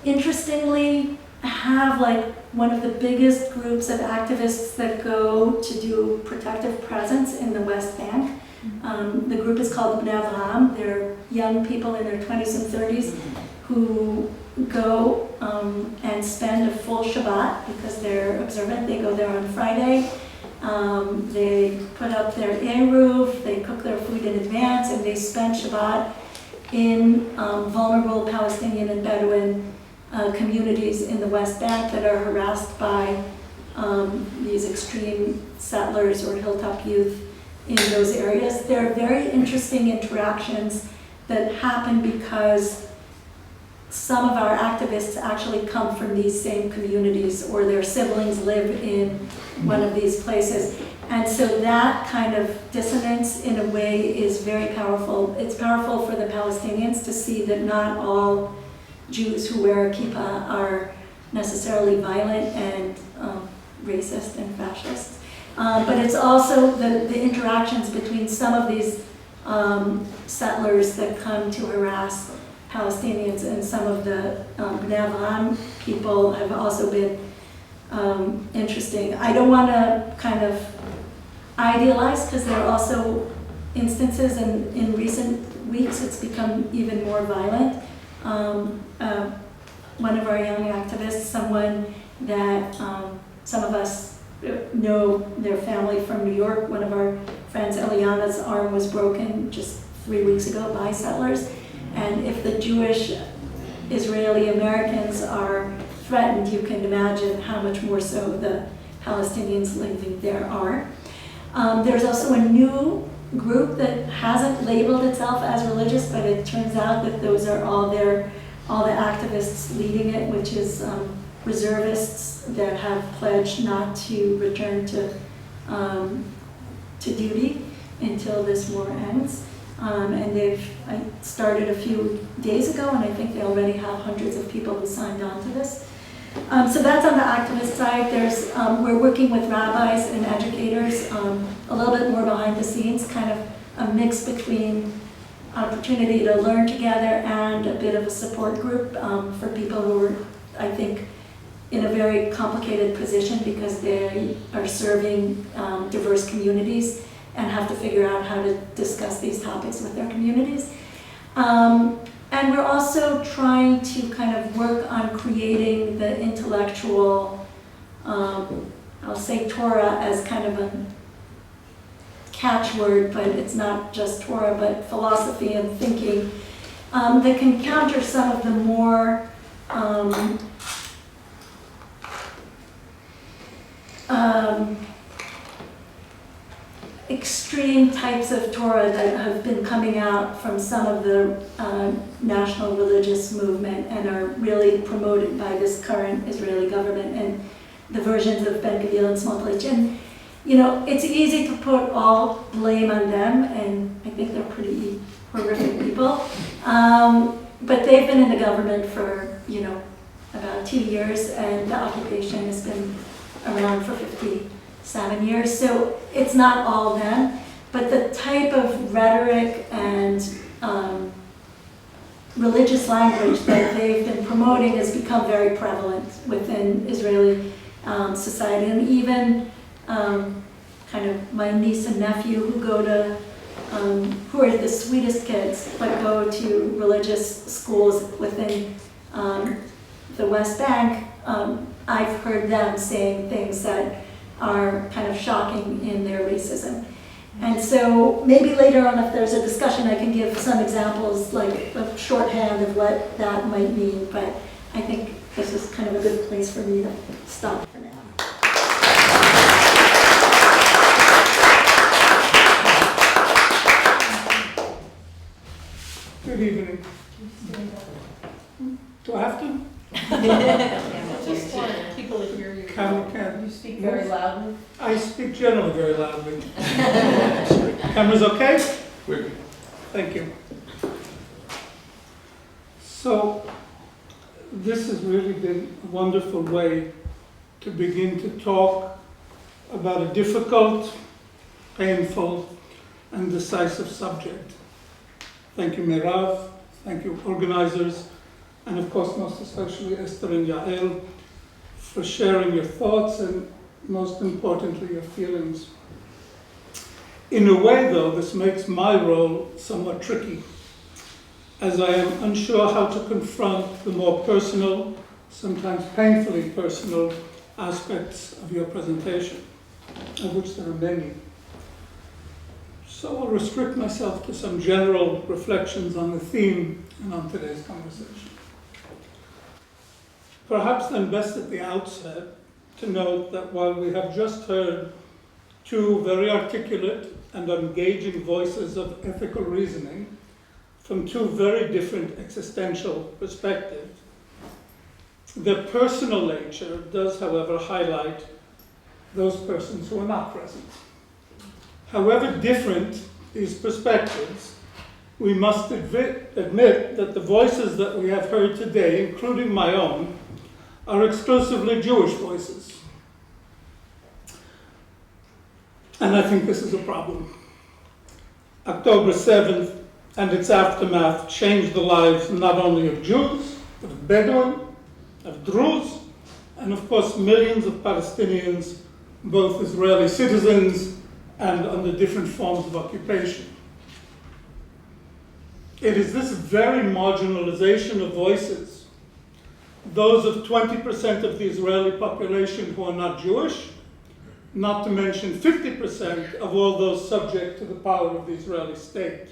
interestingly have like one of the biggest groups of activists that go to do protective presence in the West Bank. The group is called Bnei Avraham. They're young people in their 20s and 30s who go and spend a full Shabbat because they're observant. They go there on Friday. They put up their eruv, they cook their food in advance, and they spend Shabbat in vulnerable Palestinian and Bedouin communities in the West Bank that are harassed by these extreme settlers or hilltop youth in those areas. There are very interesting interactions that happen because some of our activists actually come from these same communities or their siblings live in one of these places. And so that kind of dissonance in a way is very powerful. It's powerful for the Palestinians to see that not all Jews who wear a kippah are necessarily violent and racist and fascist. But it's also the interactions between some of these settlers that come to harass Palestinians and some of the Bnei Avraham people have also been interesting. I don't want to kind of idealize because there are also instances and in recent weeks it's become even more violent. One of our young activists, someone that some of us know their family from New York, one of our friends, Eliana's arm was broken just 3 weeks ago by settlers. And if the Jewish Israeli Americans are threatened, you can imagine how much more so the Palestinians living there are. There's also a new group that hasn't labeled itself as religious, but it turns out that those are all the activists leading it, which is reservists that have pledged not to return to duty until this war ends. And they've started a few days ago, and I think they already have hundreds of people who signed on to this. So that's on the activist side. We're working with rabbis and educators, a little bit more behind the scenes, kind of a mix between opportunity to learn together and a bit of a support group for people who are, I think, in a very complicated position because they are serving diverse communities and have to figure out how to discuss these topics with their communities. And we're also trying to kind of work on creating the intellectual, I'll say Torah as kind of a catchword, but it's not just Torah, but philosophy and thinking that can counter some of the more extreme types of Torah that have been coming out from some of the national religious movement and are really promoted by this current Israeli government and the versions of Ben Gvir and Smotrich. And, you know, it's easy to put all blame on them, and I think they're pretty horrific people. But they've been in the government for, you know, about 2 years, and the occupation has been around for 57 years. So it's not all them, but the type of rhetoric and religious language that they've been promoting has become very prevalent within Israeli society. And even kind of my niece and nephew who go to who are the sweetest kids, but go to religious schools within the West Bank, I've heard them saying things that are kind of shocking in their racism. And so maybe later on, if there's a discussion, I can give some examples, like a shorthand of what that might mean, but I think this is kind of a good place for me to stop for now. Good evening. Do I have to? Just want people to hear you. Can You speak very loudly. I speak generally very loudly. Camera's okay? Quick. Thank you. So, this has really been a wonderful way to begin to talk about a difficult, painful, and decisive subject. Thank you, Merav. Thank you, organizers. And of course, most especially Esther and Yael, for sharing your thoughts and, most importantly, your feelings. In a way, though, this makes my role somewhat tricky, as I am unsure how to confront the more personal, sometimes painfully personal, aspects of your presentation, of which there are many. So I'll restrict myself to some general reflections on the theme and on today's conversation. Perhaps then best at the outset to note that while we have just heard two very articulate and engaging voices of ethical reasoning from two very different existential perspectives, their personal nature does, however, highlight those persons who are not present. However different these perspectives, we must admit that the voices that we have heard today, including my own, are exclusively Jewish voices. And I think this is a problem. October 7th and its aftermath changed the lives not only of Jews, but of Bedouin, of Druze, and of course millions of Palestinians, both Israeli citizens and under different forms of occupation. It is this very marginalization of voices, those of 20% of the Israeli population who are not Jewish, not to mention 50% of all those subject to the power of the Israeli state.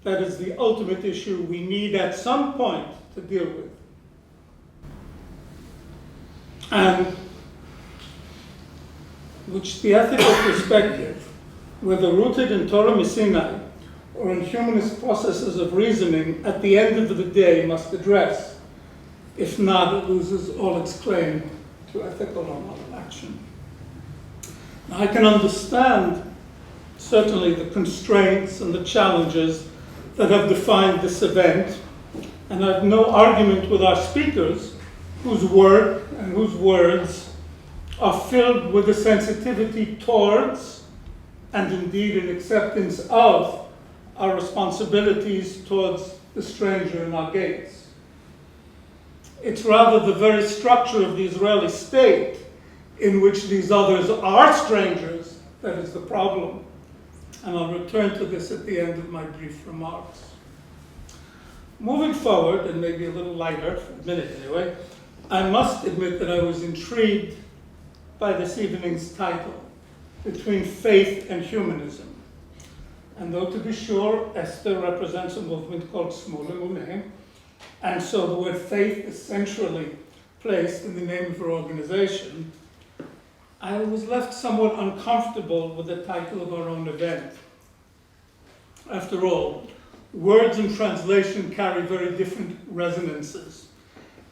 That is the ultimate issue we need at some point to deal with. And which the ethical perspective, whether rooted in Torah Sinai or in humanist processes of reasoning, at the end of the day must address. If not, it loses all its claim to ethical or moral action. Now, I can understand certainly the constraints and the challenges that have defined this event, and I have no argument with our speakers whose work and whose words are filled with a sensitivity towards, and indeed an acceptance of, our responsibilities towards the stranger in our gates. It's rather the very structure of the Israeli state in which these others are strangers that is the problem. And I'll return to this at the end of my brief remarks. Moving forward, and maybe a little lighter, for a minute anyway, I must admit that I was intrigued by this evening's title, Between Faith and Humanism. And though to be sure, Esther represents a movement called Smol Emuneh, and so the word faith is centrally placed in the name of her organization, I was left somewhat uncomfortable with the title of our own event. After all, words in translation carry very different resonances.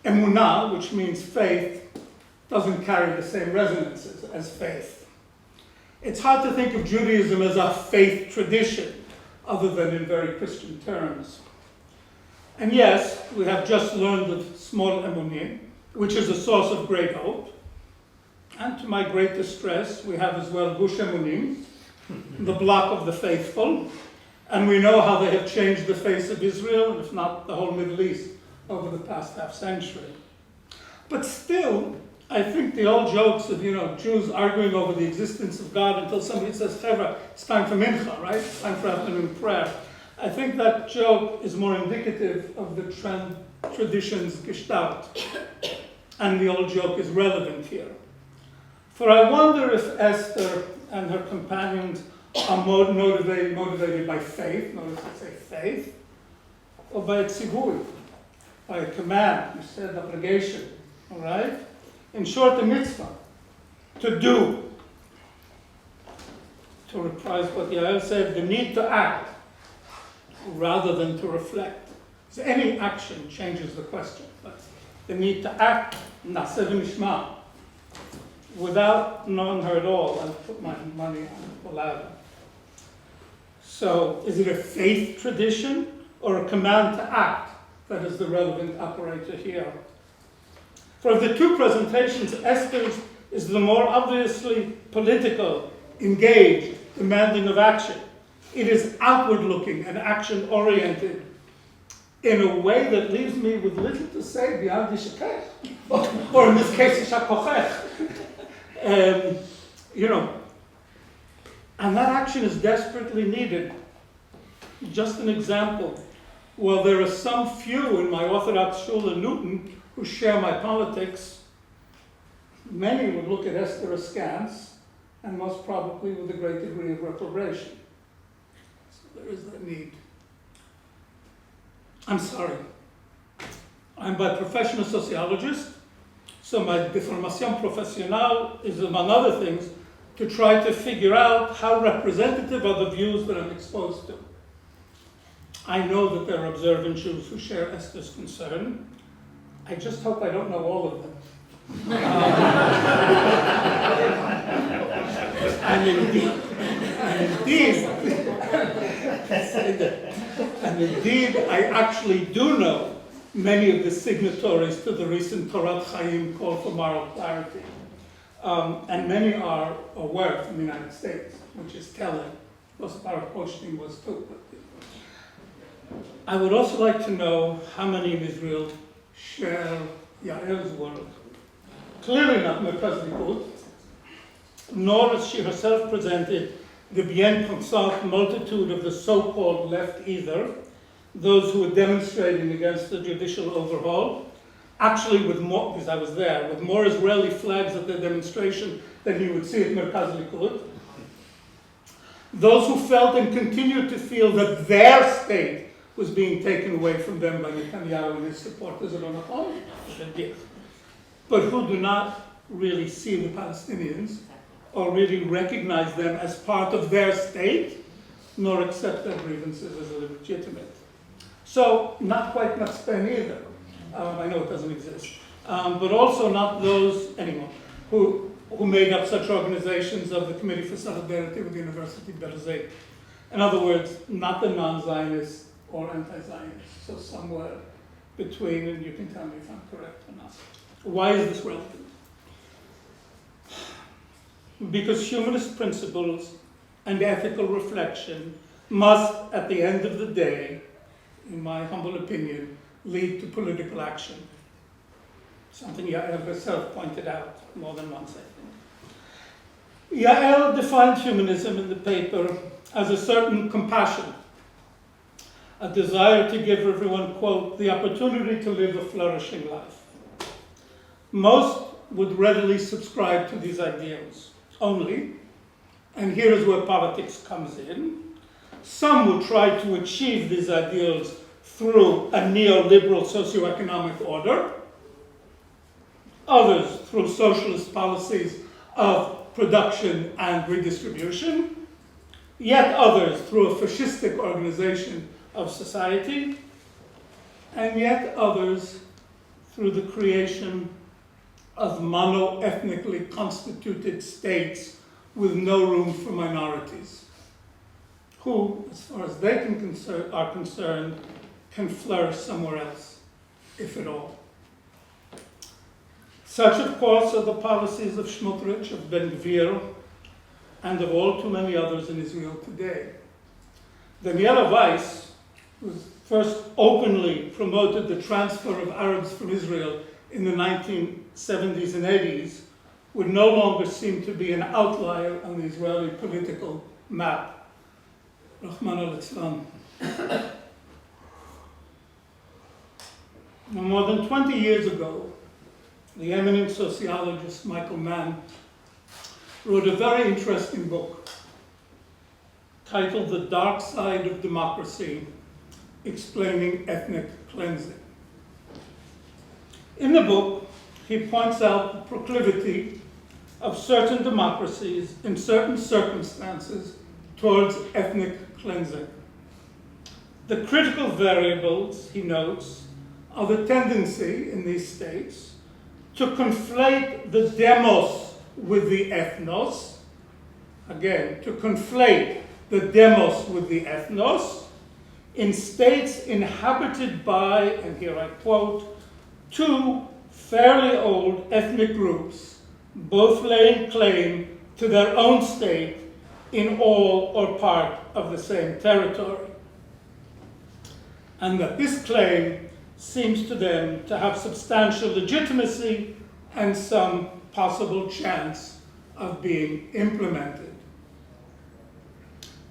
Emunah, which means faith, doesn't carry the same resonances as faith. It's hard to think of Judaism as a faith tradition, other than in very Christian terms. And yes, we have just learned of small emunim, which is a source of great hope. And to my great distress, we have as well gush emunim, the block of the faithful. And we know how they have changed the face of Israel, if not the whole Middle East, over the past half century. But still, I think the old jokes of, Jews arguing over the existence of God until somebody says, Chevra, it's time for mincha, right? It's time for afternoon prayer. I think that joke is more indicative of the tradition's gestalt. And the old joke is relevant here. For I wonder if Esther and her companions are motivated by faith, notice I say faith, or by a tzivui, by a command, you said obligation, all right? In short, a mitzvah, to do. To reprise what Yael said, the need to act rather than to reflect. So any action changes the question, but the need to act, naseh v'nishma, without knowing her at all, I'll put my money on the ladder. So is it a faith tradition or a command to act that is the relevant operator here? For of the two presentations, Esther's is the more obviously political, engaged, demanding of action. It is outward-looking and action-oriented in a way that leaves me with little to say beyond yishakech, or in this case, yishakochech. And that action is desperately needed. Just an example. While there are some few in my Orthodox shul in Newton who share my politics, many would look at Esther askance, and most probably with a great degree of reprobation. So there is that need. I'm sorry. I'm by profession a sociologist, so my deformation professionnelle is, among other things, to try to figure out how representative are the views that I'm exposed to. I know that there are observant Jews who share Esther's concern. I just hope I don't know all of them. And indeed, I actually do know many of the signatories to the recent Torah Chaim call for moral clarity. And many are aware from the United States, which is telling. Most of our posting was too. I would also like to know how many in Israel share Yael's world. Clearly not Merkaz Likud, nor as she herself presented the bien pensant multitude of the so-called left either, those who were demonstrating against the judicial overhaul, actually with more, because I was there, with more Israeli flags at their demonstration than you would see at Merkaz Likud. Those who felt and continued to feel that their state was being taken away from them by Netanyahu and his supporters at Onachon, but who do not really see the Palestinians or really recognize them as part of their state, nor accept their grievances as legitimate. So, not quite Matzpen either. I know it doesn't exist. But also not those, anymore, who made up such organizations of the Committee for Solidarity with the University of Berzeh. In other words, not the non-Zionists or anti-Zionists, so somewhere between, and you can tell me if I'm correct or not. Why is this relevant? Because humanist principles and ethical reflection must, at the end of the day, in my humble opinion, lead to political action. Something Yael herself pointed out more than once, I think. Yael defined humanism in the paper as a certain compassion, a desire to give everyone, quote, the opportunity to live a flourishing life. Most would readily subscribe to these ideals. Only, and here is where politics comes in, some would try to achieve these ideals through a neoliberal socioeconomic order, others through socialist policies of production and redistribution, yet others through a fascistic organization of society, and yet others through the creation of mono-ethnically constituted states with no room for minorities, who, as far as they are concerned, can flourish somewhere else, if at all. Such, of course, are the policies of Smotrich, of Ben-Gvir, and of all too many others in Israel today. Daniela Weiss, who first openly promoted the transfer of Arabs from Israel in the 1970s and 80s, would no longer seem to be an outlier on the Israeli political map. Rahman al-Islam. Now, more than 20 years ago, the eminent sociologist Michael Mann wrote a very interesting book titled The Dark Side of Democracy, Explaining Ethnic Cleansing. In the book, he points out the proclivity of certain democracies in certain circumstances towards ethnic cleansing. The critical variables, he notes, are the tendency in these states to conflate the demos with the ethnos, again, to conflate the demos with the ethnos in states inhabited by, and here I quote, two fairly old ethnic groups, both laying claim to their own state in all or part of the same territory. And that this claim seems to them to have substantial legitimacy and some possible chance of being implemented.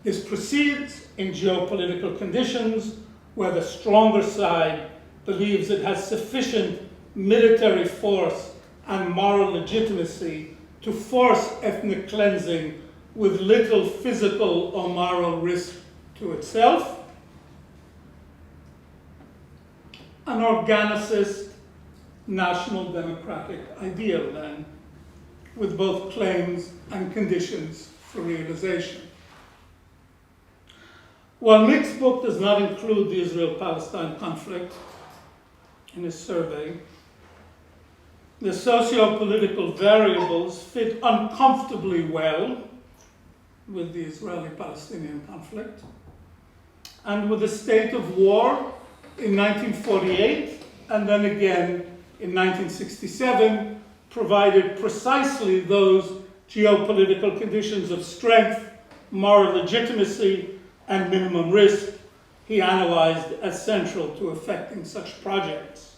This proceeds in geopolitical conditions where the stronger side believes it has sufficient military force and moral legitimacy to force ethnic cleansing with little physical or moral risk to itself. An organicist, national democratic ideal, then, with both claims and conditions for realization. While Mick's book does not include the Israel-Palestine conflict in his survey, the socio-political variables fit uncomfortably well with the Israeli-Palestinian conflict and with the state of war in 1948 and then again in 1967 provided precisely those geopolitical conditions of strength, moral legitimacy, and minimum risk he analyzed as central to effecting such projects,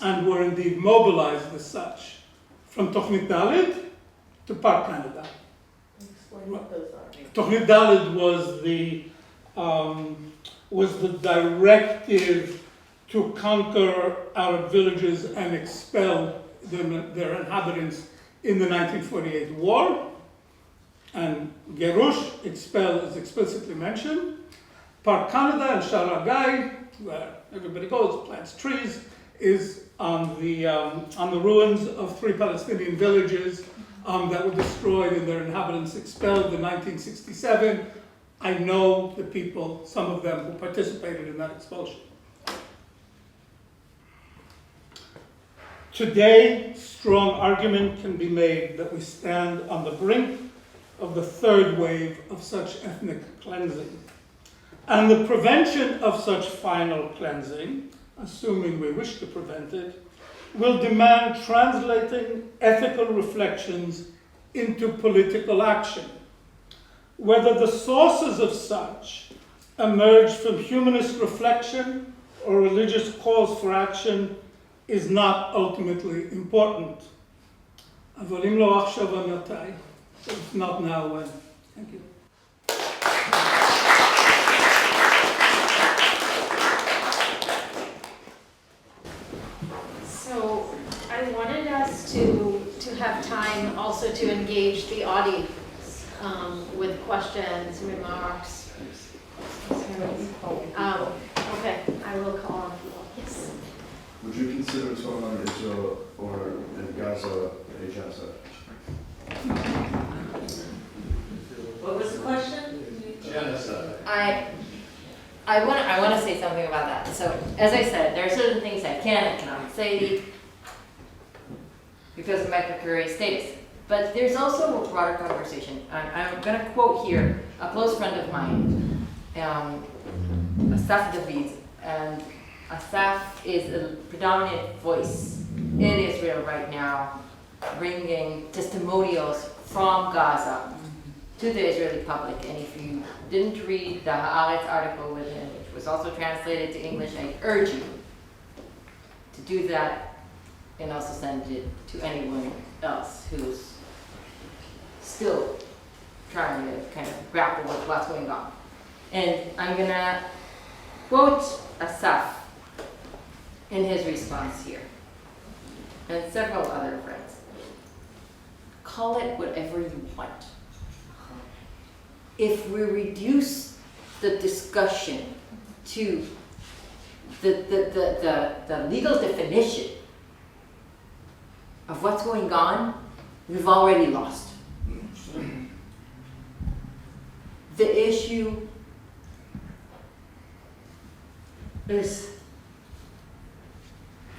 and were indeed mobilized as such, from Tochnit Dalet to Park Canada. Explain what those are. Tochnit Dalet was the directive to conquer Arab villages and expel their inhabitants in the 1948 war. And Gerush, expel, is explicitly mentioned. Park Canada and Sharagai, where everybody goes, plants trees, is on the ruins of 3 Palestinian villages that were destroyed and their inhabitants expelled in 1967. I know the people, some of them, who participated in that expulsion. Today, strong argument can be made that we stand on the brink of the third wave of such ethnic cleansing. And the prevention of such final cleansing, assuming we wish to prevent it, will demand translating ethical reflections into political action. Whether the sources of such emerge from humanist reflection or religious calls for action is not ultimately important. אבל אם לא עכשיו ומתי, if not now, when? Thank you. So I wanted us to have time also to engage the audience with questions, remarks. Okay, I will call on people. Yes. Would you consider what's going on in Israel or in Gaza a genocide? I want to say something about that. So, as I said, there are certain things I can and cannot say because of my precarious status. But there's also a broader conversation. I'm going to quote here a close friend of mine, Assor David, and Assor is a predominant voice in Israel right now, bringing testimonials from Gaza to the Israeli public. And if you didn't read the Haaretz article with him, which was also translated to English, I urge you to do that and also send it to anyone else who's still trying to kind of grapple with what's going on. And I'm gonna quote Assor in his response here, and several other friends. Call it whatever you want. If we reduce the discussion to the legal definition of what's going on, we've already lost. The issue is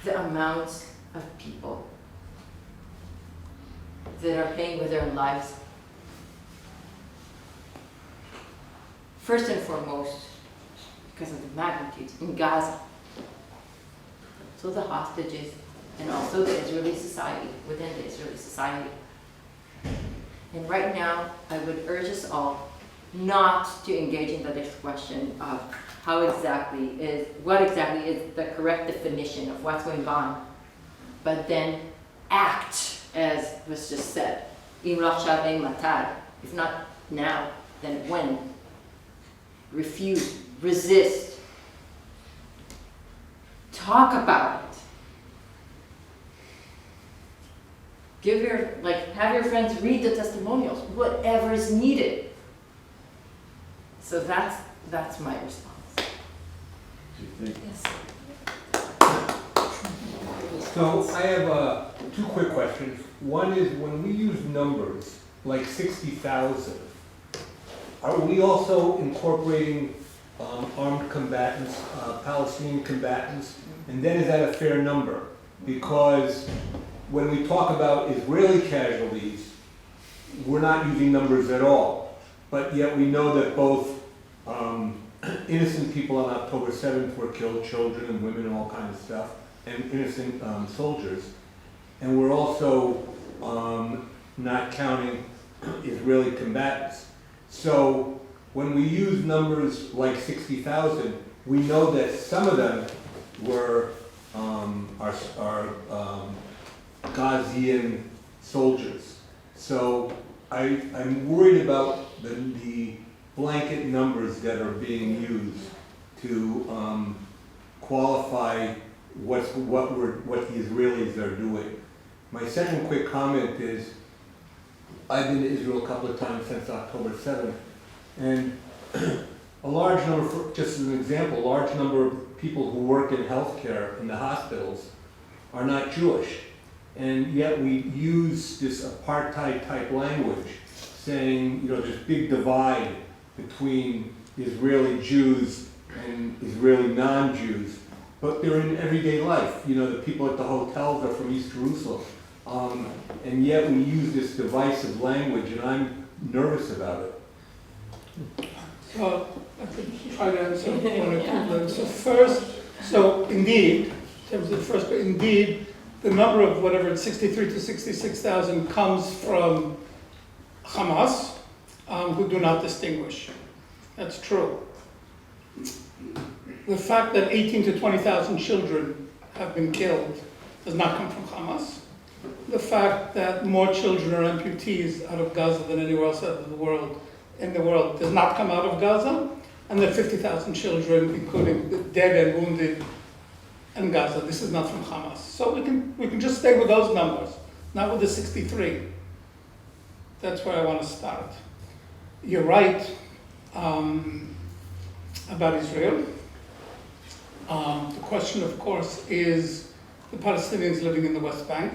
the amount of people that are paying with their lives. First and foremost, because of the magnitude in Gaza. So the hostages, and also the Israeli society, within the Israeli society. And right now, I would urge us all not to engage in the discussion of what exactly is the correct definition of what's going on, but then act, as was just said. Im lo shavei matad. If not now, then when? Refuse, resist, talk about it. Have your friends read the testimonials, whatever is needed. So that's my response. Yes. So I have two quick questions. One is, when we use numbers like 60,000, are we also incorporating armed combatants, Palestinian combatants? And then is that a fair number? Because when we talk about Israeli casualties, we're not using numbers at all. But yet we know that both innocent people on October 7th were killed, children and women and all kinds of stuff, and innocent soldiers. And we're also not counting Israeli combatants. So when we use numbers like 60,000, we know that some of them were our Gazian soldiers. So I'm worried about the blanket numbers that are being used to qualify what the Israelis are doing. My second quick comment is, I've been to Israel a couple of times since October 7th, and a large number, just as an example, a large number of people who work in healthcare in the hospitals are not Jewish. And yet we use this apartheid type language saying, this big divide between Israeli Jews and Israeli non-Jews. But they're in everyday life. The people at the hotels are from East Jerusalem. And yet we use this divisive language, and I'm nervous about it. I could try to answer one or two things. So first, indeed, in terms of the first, indeed, the number of whatever it's 63 to 66,000 comes from Hamas, who do not distinguish. That's true. The fact that 18 to 20,000 children have been killed does not come from Hamas. The fact that more children are amputees out of Gaza than anywhere else in the world does not come out of Gaza, and that 50,000 children, including the dead and wounded in Gaza, this is not from Hamas. So we can just stay with those numbers, not with the 63. That's where I want to start. You're right about Israel. The question, of course, is the Palestinians living in the West Bank,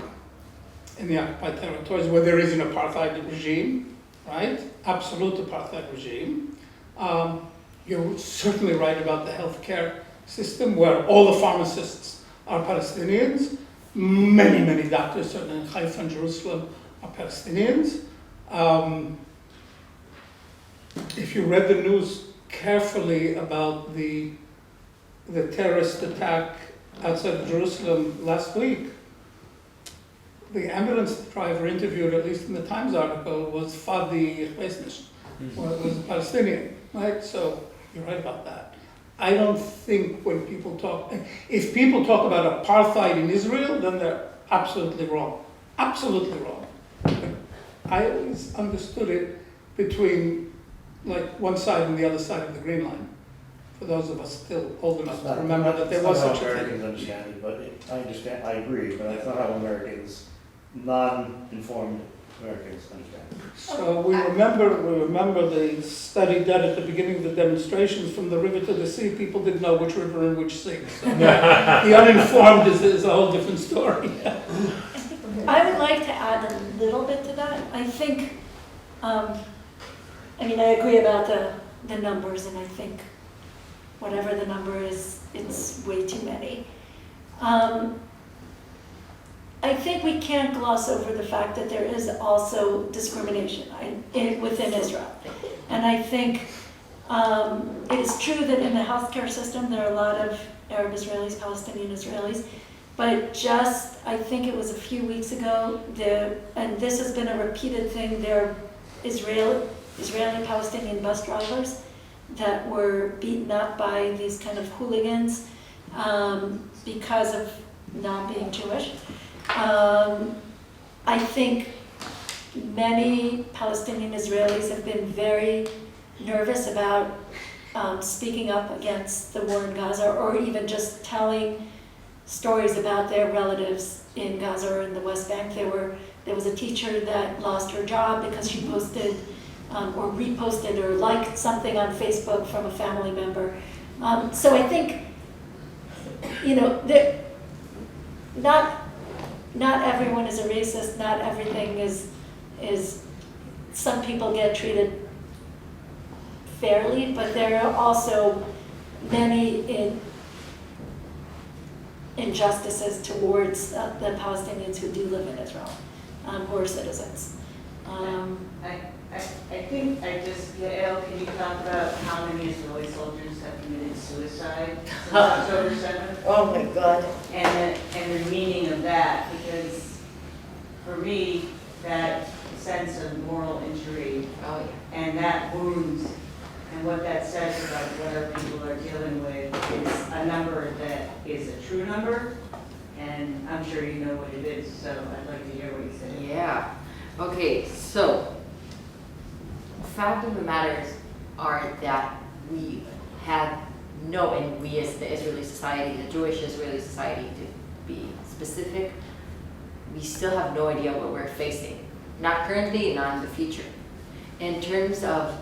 in the occupied territories, where there is an apartheid regime, right? Absolute apartheid regime. You're certainly right about the healthcare system, where all the pharmacists are Palestinians. Many, many doctors, certainly in Haifa and Jerusalem, are Palestinians. If you read the news carefully about the terrorist attack outside of Jerusalem last week, the ambulance driver interviewed, at least in the Times article, was Fadi Hesnish, was a Palestinian, right? So you're right about that. I don't think when people talk, if people talk about apartheid in Israel, then they're absolutely wrong. Absolutely wrong. But I always understood it between like one side and the other side of the Green Line. For those of us still old enough to remember that there was such a thing. Americans understand it, but I understand, I agree, but that's not how Americans, non-informed Americans understand it. So we remember the study done at the beginning of the demonstrations, from the river to the sea. People didn't know which river and which sea. So the uninformed is a whole different story. I would like to add a little bit to that. I think, I agree about the numbers, and I think whatever the number is, it's way too many. I think we can't gloss over the fact that there is also discrimination within Israel. And I think it is true that in the healthcare system, there are a lot of Arab Israelis, Palestinian Israelis, but just, I think it was a few weeks ago, and this has been a repeated thing, there are Israeli-Palestinian bus drivers that were beaten up by these kind of hooligans because of not being Jewish. I think many Palestinian Israelis have been very nervous about speaking up against the war in Gaza, or even just telling stories about their relatives in Gaza or in the West Bank. There was a teacher that lost her job because she posted or reposted or liked something on Facebook from a family member. So I think, not everyone is a racist, not everything is some people get treated fairly, but there are also many injustices towards the Palestinians who do live in Israel, who are citizens. I think Yael, can you talk about how many Israeli soldiers have committed suicide since October 7th? Oh my God. And the meaning of that, because for me, that sense of moral injury and that wound and what that says about what our people are dealing with is a number that is a true number, and I'm sure you know what it is, so I'd like to hear what you say. Yeah. Okay, so the fact of the matter are that we had no, and we as the Israeli society, the Jewish Israeli society to be specific, we still have no idea what we're facing. Not currently, not in the future. In terms of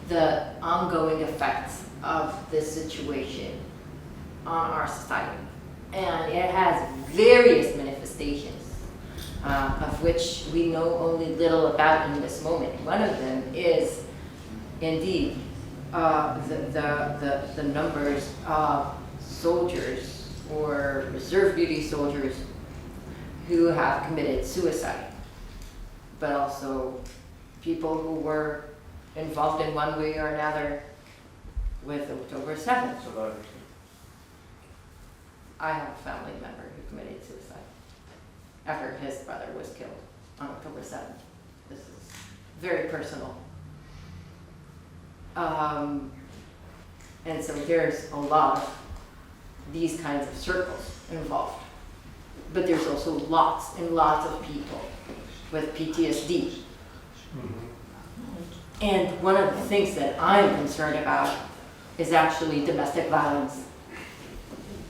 the ongoing effects of this situation on our society. And it has various manifestations, of which we know only little about in this moment. One of them is indeed the numbers of soldiers or reserve duty soldiers who have committed suicide, but also people who were involved in one way or another with October 7th. I have a family member who committed suicide after his brother was killed on October 7th. This is very personal. And so there's a lot of these kinds of circles involved. But there's also lots and lots of people with PTSD. And one of the things that I'm concerned about is actually domestic violence.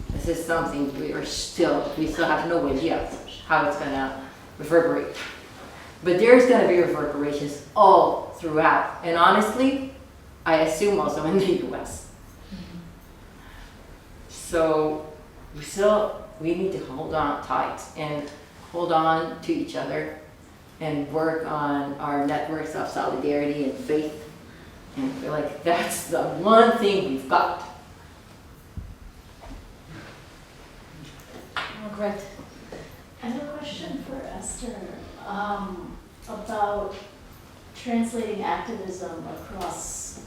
This is something we still have no idea how it's gonna reverberate. But there's gonna be reverberations all throughout. And honestly, I assume also in the US. So we need to hold on tight and hold on to each other and work on our networks of solidarity and faith And I feel like that's the one thing we've got. Oh, great. I have a question for Esther about translating activism across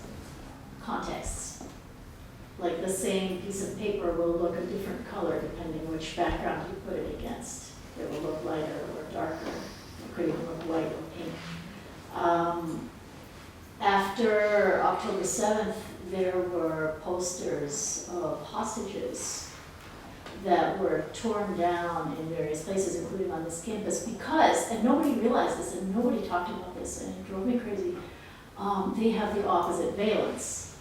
contexts. Like the same piece of paper will look a different color depending which background you put it against. It will look lighter or darker. It could even look white or pink. After October 7th, there were posters of hostages that were torn down in various places, including on this campus, because, and nobody realized this and nobody talked about this, and it drove me crazy, they have the opposite valence.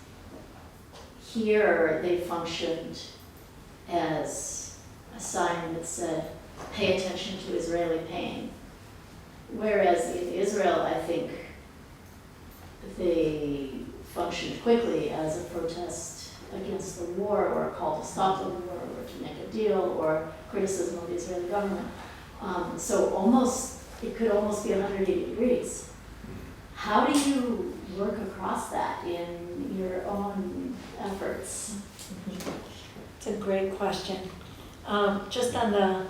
Here, they functioned as a sign that said, pay attention to Israeli pain. Whereas in Israel, I think they functioned quickly as a protest against the war or a call to stop the war or to make a deal or criticism of the Israeli government. So it could almost be 180 degrees. How do you work across that in your own efforts? It's a great question. Just on the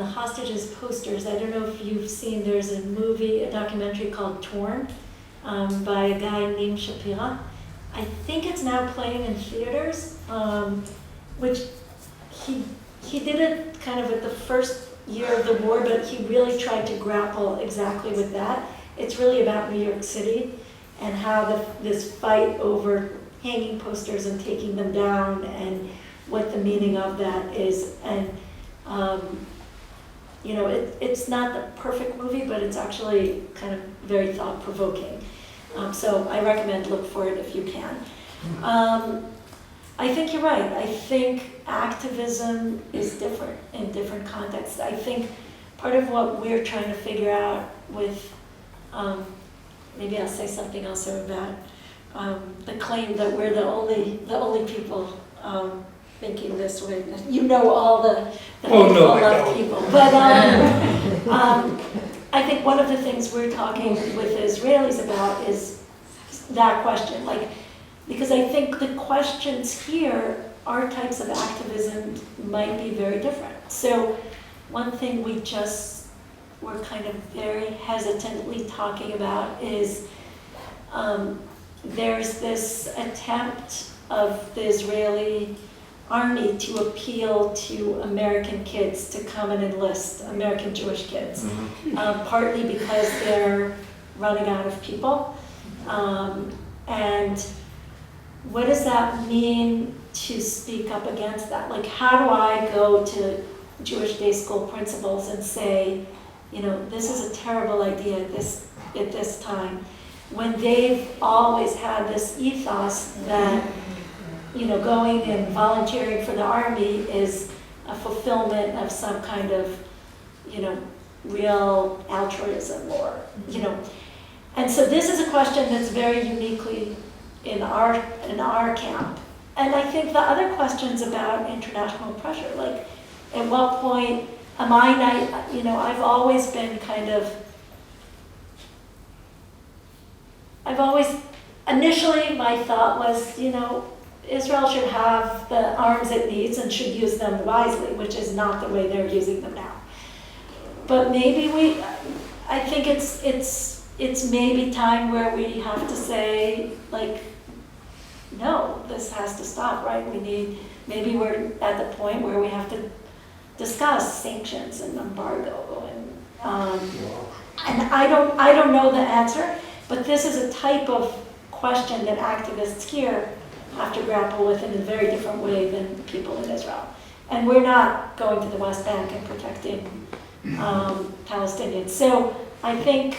hostages posters, I don't know if you've seen, there's a movie, a documentary called Torn by a guy named Shapira. I think it's now playing in theaters, which he did it kind of at the first year of the war, but he really tried to grapple exactly with that. It's really about New York City and how this fight over hanging posters and taking them down and what the meaning of that is. And it's not the perfect movie, but it's actually kind of very thought-provoking. So I recommend look for it if you can. I think you're right. I think activism is different in different contexts. I think part of what we're trying to figure out with, maybe I'll say something also about the claim that we're the only people thinking this way. You know all the left people. But I think one of the things we're talking with Israelis about is that question. Because I think the questions here, our types of activism might be very different. So one thing we just were kind of very hesitantly talking about is there's this attempt of the Israeli army to appeal to American kids to come and enlist, American Jewish kids, partly because they're running out of people. And what does that mean to speak up against that? How do I go to Jewish day school principals and say, this is a terrible idea at this time, when they've always had this ethos that going and volunteering for the army is a fulfillment of some kind of, real altruism or, And so this is a question that's very uniquely in our camp. And I think the other questions about international pressure, at what point am I've always been initially my thought was, Israel should have the arms it needs and should use them wisely, which is not the way they're using them now. But maybe I think it's maybe time where we have to say, no, this has to stop, right? Maybe we're at the point where we have to discuss sanctions and embargo and I don't know the answer, but this is a type of question that activists here have to grapple with in a very different way than people in Israel. And we're not going to the West Bank and protecting Palestinians. So I think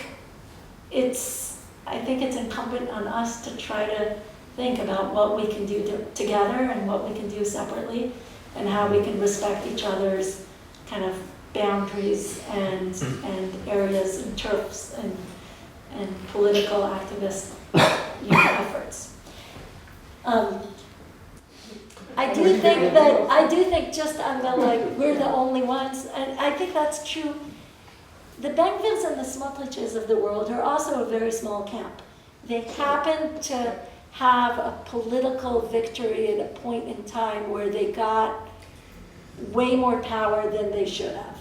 it's incumbent on us to try to think about what we can do together and what we can do separately and how we can respect each other's kind of boundaries and areas and turfs and political activist efforts. I do think just on the we're the only ones, and I think that's true. The Ben-Gvirs and the Smotriches of the world are also a very small camp. They happened to have a political victory at a point in time where they got way more power than they should have.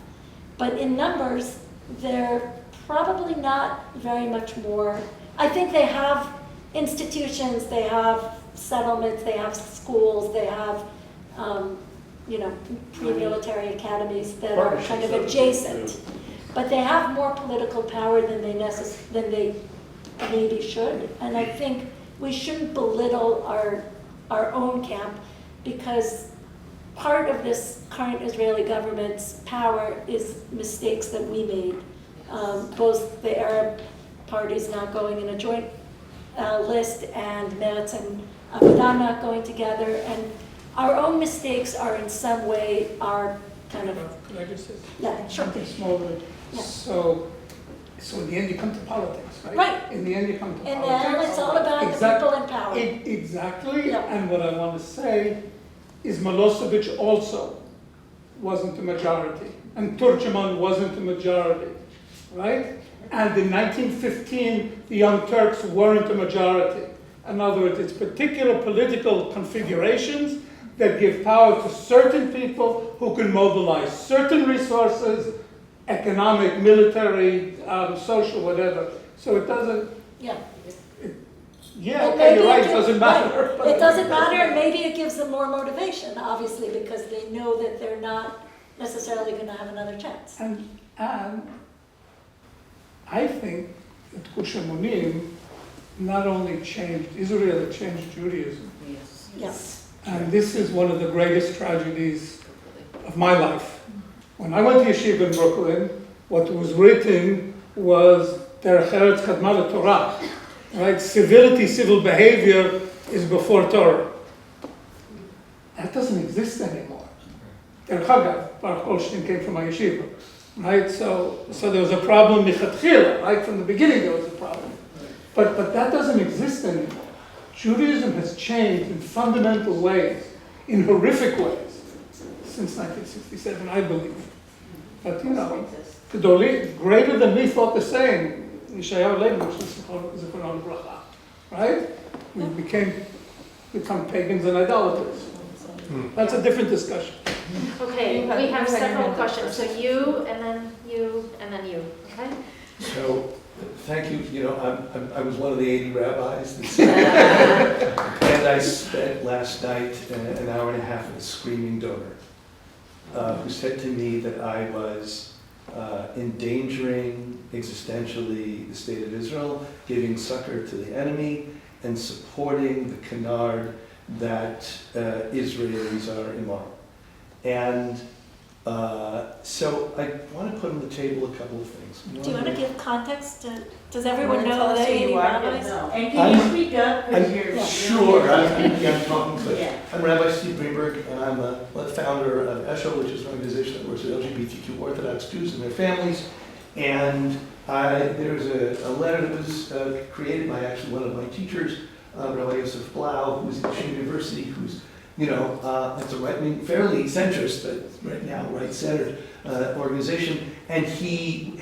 But in numbers, they're probably not very much more. I think they have institutions, they have settlements, they have schools, they have, pre-military academies that are kind of adjacent. But they have more political power than they maybe should. And I think we shouldn't belittle our own camp, because part of this current Israeli government's power is mistakes that we made. Both the Arab parties not going in a joint list, and Meretz and Avodah not going together, and our own mistakes are in some way our kind of, Could I just say yeah, sure. something smaller? Yeah. So in the end you come to politics, right? Right. In the end you come to And politics. then it's all about the people in power. Exactly, Yeah. and what I want to say is Milosevic also wasn't a majority, and Turkmen wasn't a majority, right? And in 1915, the Young Turks weren't a majority. In other words, it's particular political configurations that give power to certain people who can mobilize certain resources, economic, military, social, whatever. So it doesn't, Yeah. yeah, And okay, maybe you're right, it gives- doesn't matter. right. It doesn't matter, and maybe it gives them more motivation, obviously, because they know that they're not necessarily going to have another chance. And I think that Hushamonim not only changed Israel, it changed Judaism. Yes. Yes. And this is one of the greatest tragedies of my life. When I went to yeshiva in Brooklyn, what was written was Derech Eretz Kadma Torah, right? Civility, civil behavior is before Torah. That doesn't exist anymore. Derech Hagav, Baruch Holstein came from my yeshiva, right? So there was a problem michatchila, right? From the beginning there was a problem. But that doesn't exist anymore. Judaism has changed in fundamental ways, in horrific ways, since 1967, I believe. But greater than me thought the same. Yeshayahu Leibniz, Zichrono Livracha, right? We become pagans and idolaters. That's a different discussion. Okay, we have several questions, so you, and then you, and then you, okay? So, thank you. You know, I was one of the 80 rabbis, and I spent last night an hour and a half with a screaming donor who said to me that I was endangering existentially the state of Israel, giving succor to the enemy, and supporting the canard that Israelis are immoral. And so I want to put on the table a couple of things. Do you want to give context to, does everyone Wanna know tell us the who you 80 are? rabbis? No. And can you speak up? 'Cause you're- Sure, I'm talking quick. Yeah. I'm Rabbi Steve Greenberg, and I'm a founder of Assor, which is an organization that works with LGBTQ Orthodox Jews and their families. And there was a letter that was created by actually one of my teachers, Rabbi Yosef Blau, who's at Yeshiva University, who's, it's a fairly centrist, but right now right-centered organization. And he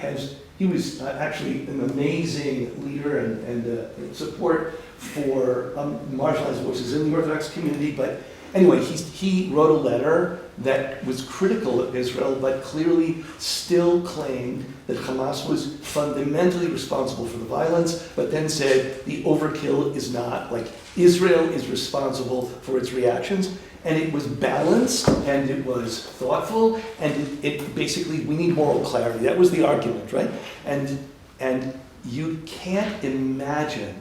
was actually an amazing leader and support for marginalized voices in the Orthodox community. But anyway, he wrote a letter that was critical of Israel, but clearly still claimed that Hamas was fundamentally responsible for the violence, but then said the overkill is not, like Israel is responsible for its reactions. And it was balanced, and it was thoughtful, and it basically, we need moral clarity. That was the argument, right? And you can't imagine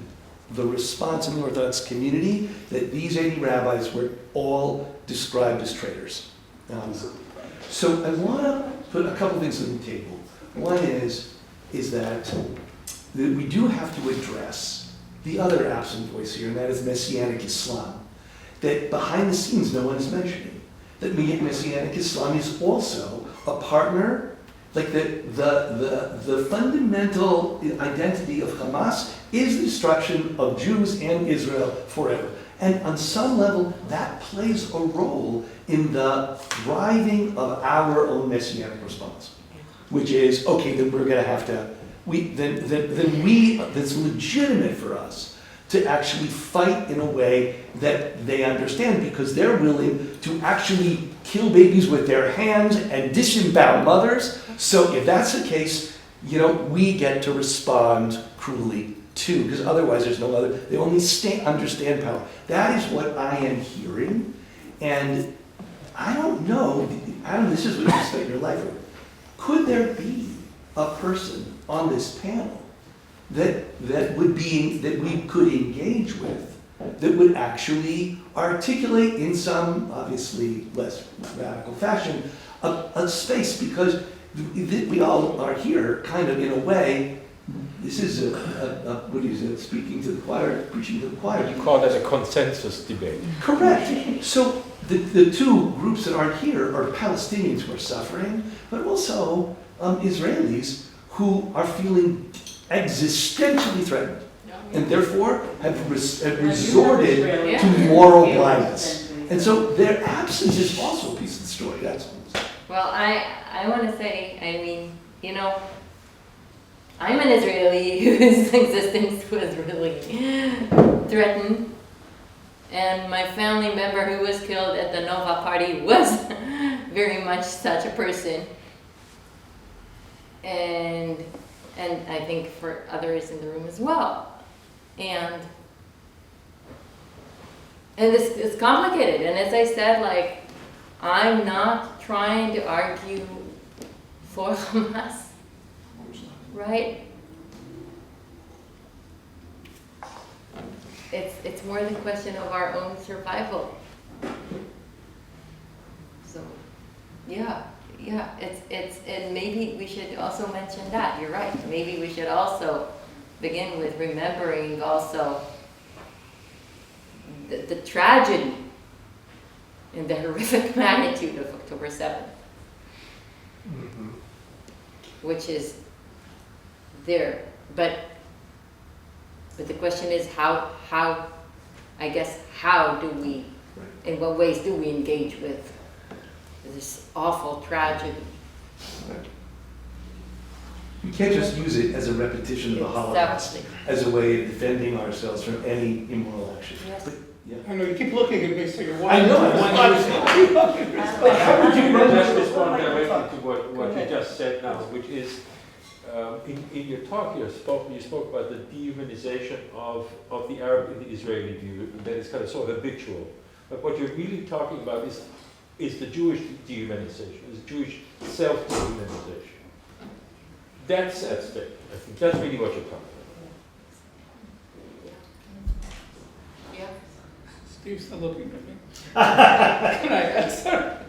the response in the Orthodox community that these 80 rabbis were all described as traitors. So I want to put a couple things on the table. One is that we do have to address the other absent voice here, and that is Messianic Islam. That behind the scenes no one is mentioning. That Messianic Islam is also a partner, like the fundamental identity of Hamas is the destruction of Jews and Israel forever. And on some level, that plays a role in the thriving of our own Messianic response. Which is, okay, then we're going to have to that's legitimate for us to actually fight in a way that they understand, because they're willing to actually kill babies with their hands and disembowel mothers. So if that's the case, we get to respond cruelly too, because otherwise there's no other, they only understand power. That is what I am hearing, and I don't know, this is what you spent your life with. Could there be a person on this panel that we could engage with, that would actually articulate in some obviously less radical fashion a space? Because we all are here kind of in a way. This is what is it? Speaking to the choir, preaching to the choir. You call that a consensus debate. Correct. So the two groups that aren't here are Palestinians who are suffering, but also Israelis who are feeling existentially threatened, and therefore have resorted to moral blindness. And so their absence is also a piece of the story. That's Well, I want to say, I mean, I'm an Israeli whose existence was really threatened, and my family member who was killed at the Nova party was very much such a person. And I think for others in the room as well. And this is complicated. And as I said, like, I'm not trying to argue for Hamas, right? It's more the question of our own survival. So, yeah, and maybe we should also mention that. You're right. Maybe we should also begin with remembering also the tragedy and the horrific magnitude of October 7th, which is there. But the question is how do we, in what ways do we engage with this awful tragedy? We can't just use it as a repetition of the Holocaust, as a way of defending ourselves from any immoral action. Yes. But, yeah. I know, you keep looking at me, so you're I know. How would you just respond directly to what you just said now, which is, in your talk you spoke about the dehumanization of the Arab and the Israeli view, and that is kind of so habitual. But what you're really talking about is the Jewish dehumanization, is Jewish self-dehumanization. That's at stake. I think that's really what you're talking about. Yeah. Steve's still looking at me. Can I answer?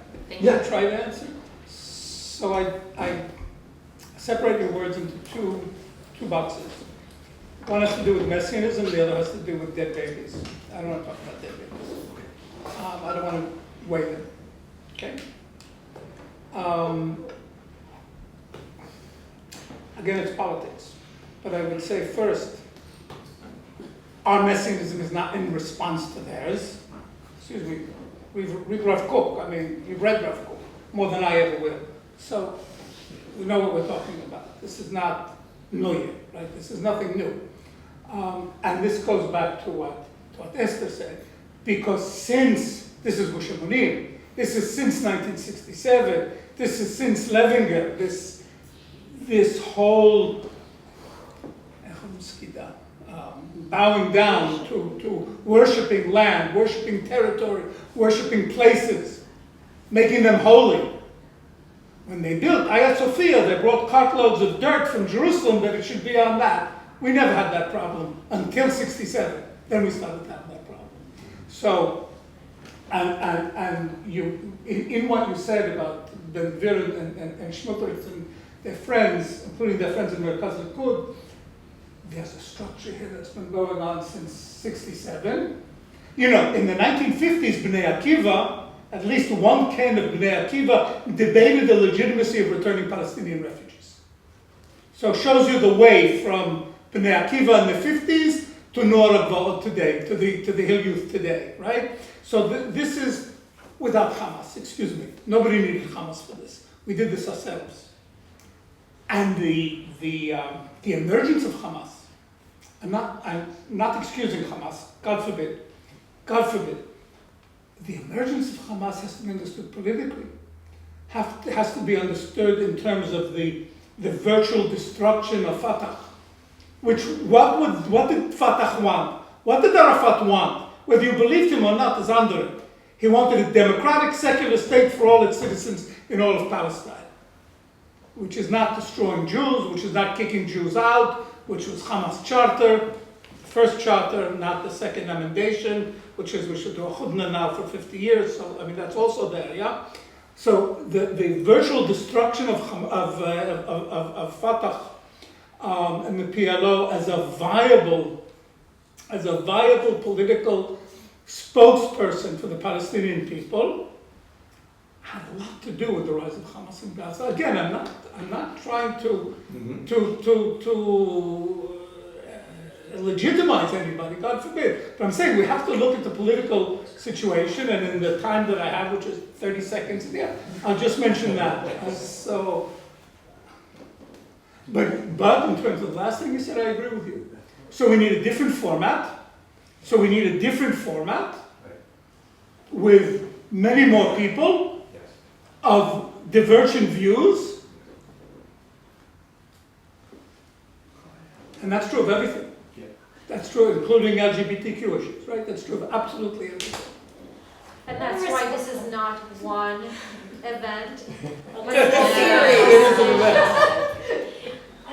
Yeah. Try to answer. So I separate your words into two boxes. One has to do with messianism, the other has to do with dead babies. I don't want to talk about dead babies. I don't want to weigh them. Okay. Again, it's politics. But I would say first, our messianism is not in response to theirs. Excuse me. We've read Rav Kook. I mean, you've read Rav Kook more than I ever will. So we know what we're talking about. This is not new, right? This is nothing new. And this goes back to what Esther said. Because since, this is Gush Emunim, this is since 1967, this is since Levinger, this whole bowing down to worshiping land, worshiping territory, worshiping places, making them holy. When they built Hagia Sophia, they brought cartloads of dirt from Jerusalem that it should be on that. We never had that problem until 67. Then we started having that problem. So, and you, in what you said about Ben Gvir and Schmutritz and their friends, including their friends in Merkaz Likud, there's a structure here that's been going on since 67. You know, in the 1950s, Bnei Akiva, at least one camp of Bnei Akiva, debated the legitimacy of returning Palestinian refugees. So it shows you the way from Bnei Akiva in the 50s to Nora today, to the Hill Youth today, right? So this is without Hamas, excuse me. Nobody needed Hamas for this. We did this ourselves. and the emergence of Hamas. I'm not excusing Hamas, God forbid. God forbid. The emergence of Hamas has to be understood politically. Has to be understood in terms of the virtual destruction of Fatah. What did Fatah want? What did Arafat want? Whether you believed him or not is under it. He wanted a democratic, secular state for all its citizens in all of Palestine, which is not destroying Jews, which is not kicking Jews out, which was Hamas charter, first charter, not the second amendation, which is we should do a chudna now for 50 years. So, I mean, that's also there, yeah? So the virtual destruction of Fatah and the PLO as a viable political spokesperson for the Palestinian people had a lot to do with the rise of Hamas in Gaza. Again, I'm not trying to legitimize anybody, God forbid. But I'm saying we have to look at the political situation, and in the time that I have, which is 30 seconds, yeah, I'll just mention that. But in terms of the last thing you said, I agree with you. So we need a different format. With many more people of divergent views. And that's true of everything. That's true, including LGBTQ issues, right? That's true of absolutely everything. And that's why this is not one event. I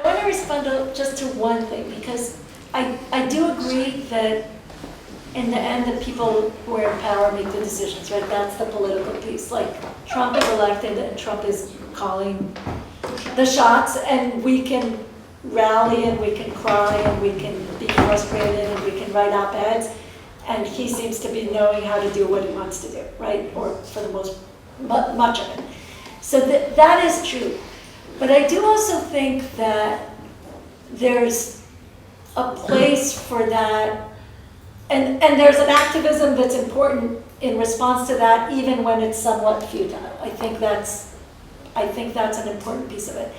want to respond just to one thing, because I do agree that in the end, the people who are in power make the decisions, right? That's the political piece. Like, Trump is elected and Trump is calling the shots, and we can rally and we can cry and we can be frustrated and we can write op-eds, and he seems to be knowing how to do what he wants to do, right? Or for the much of it. So that is true. But I do also think that there's a place for that. And there's an activism that's important in response to that, even when it's somewhat futile. I think that's an important piece of it.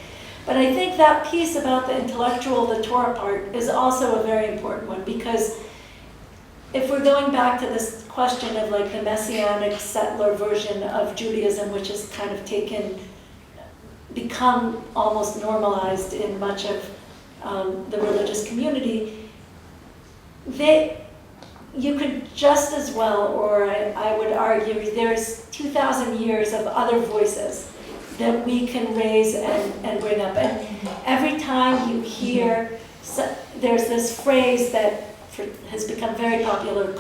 But I think that piece about the intellectual, the Torah part, is also a very important one, because if we're going back to this question of like the messianic settler version of Judaism, which has kind of become almost normalized in much of the religious community, you could just as well, or I would argue, there's 2,000 years of other voices that we can raise and bring up. And every time you hear, there's this phrase that has become very popular,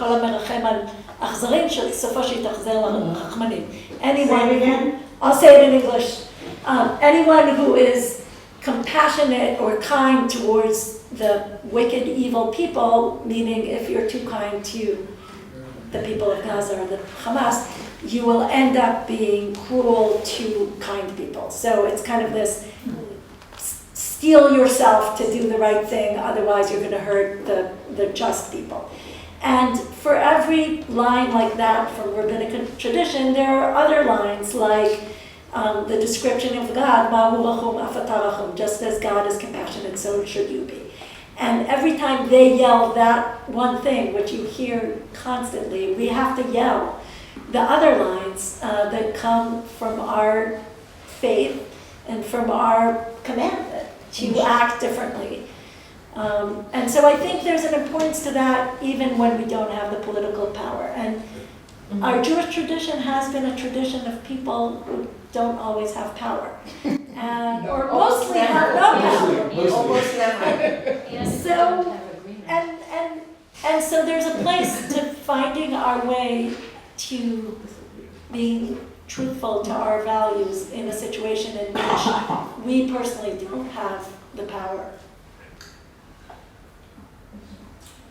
anyone, I'll say it in English, anyone who is compassionate or kind towards the wicked, evil people, meaning if you're too kind to the people of Gaza or the Hamas, you will end up being cruel to kind people. So it's kind of this steel yourself to do the right thing, otherwise you're going to hurt the just people. And for every line like that from rabbinic tradition, there are other lines like the description of God, just as God is compassionate, so should you be. And every time they yell that one thing, which you hear constantly, we have to yell the other lines that come from our faith and from our commandment to act differently. And so I think there's an importance to that even when we don't have the political power. And our Jewish tradition has been a tradition of people who don't always have power. And, or mostly have no power. Almost never. So, and so there's a place to finding our way to being truthful to our values in a situation in which we personally don't have the power.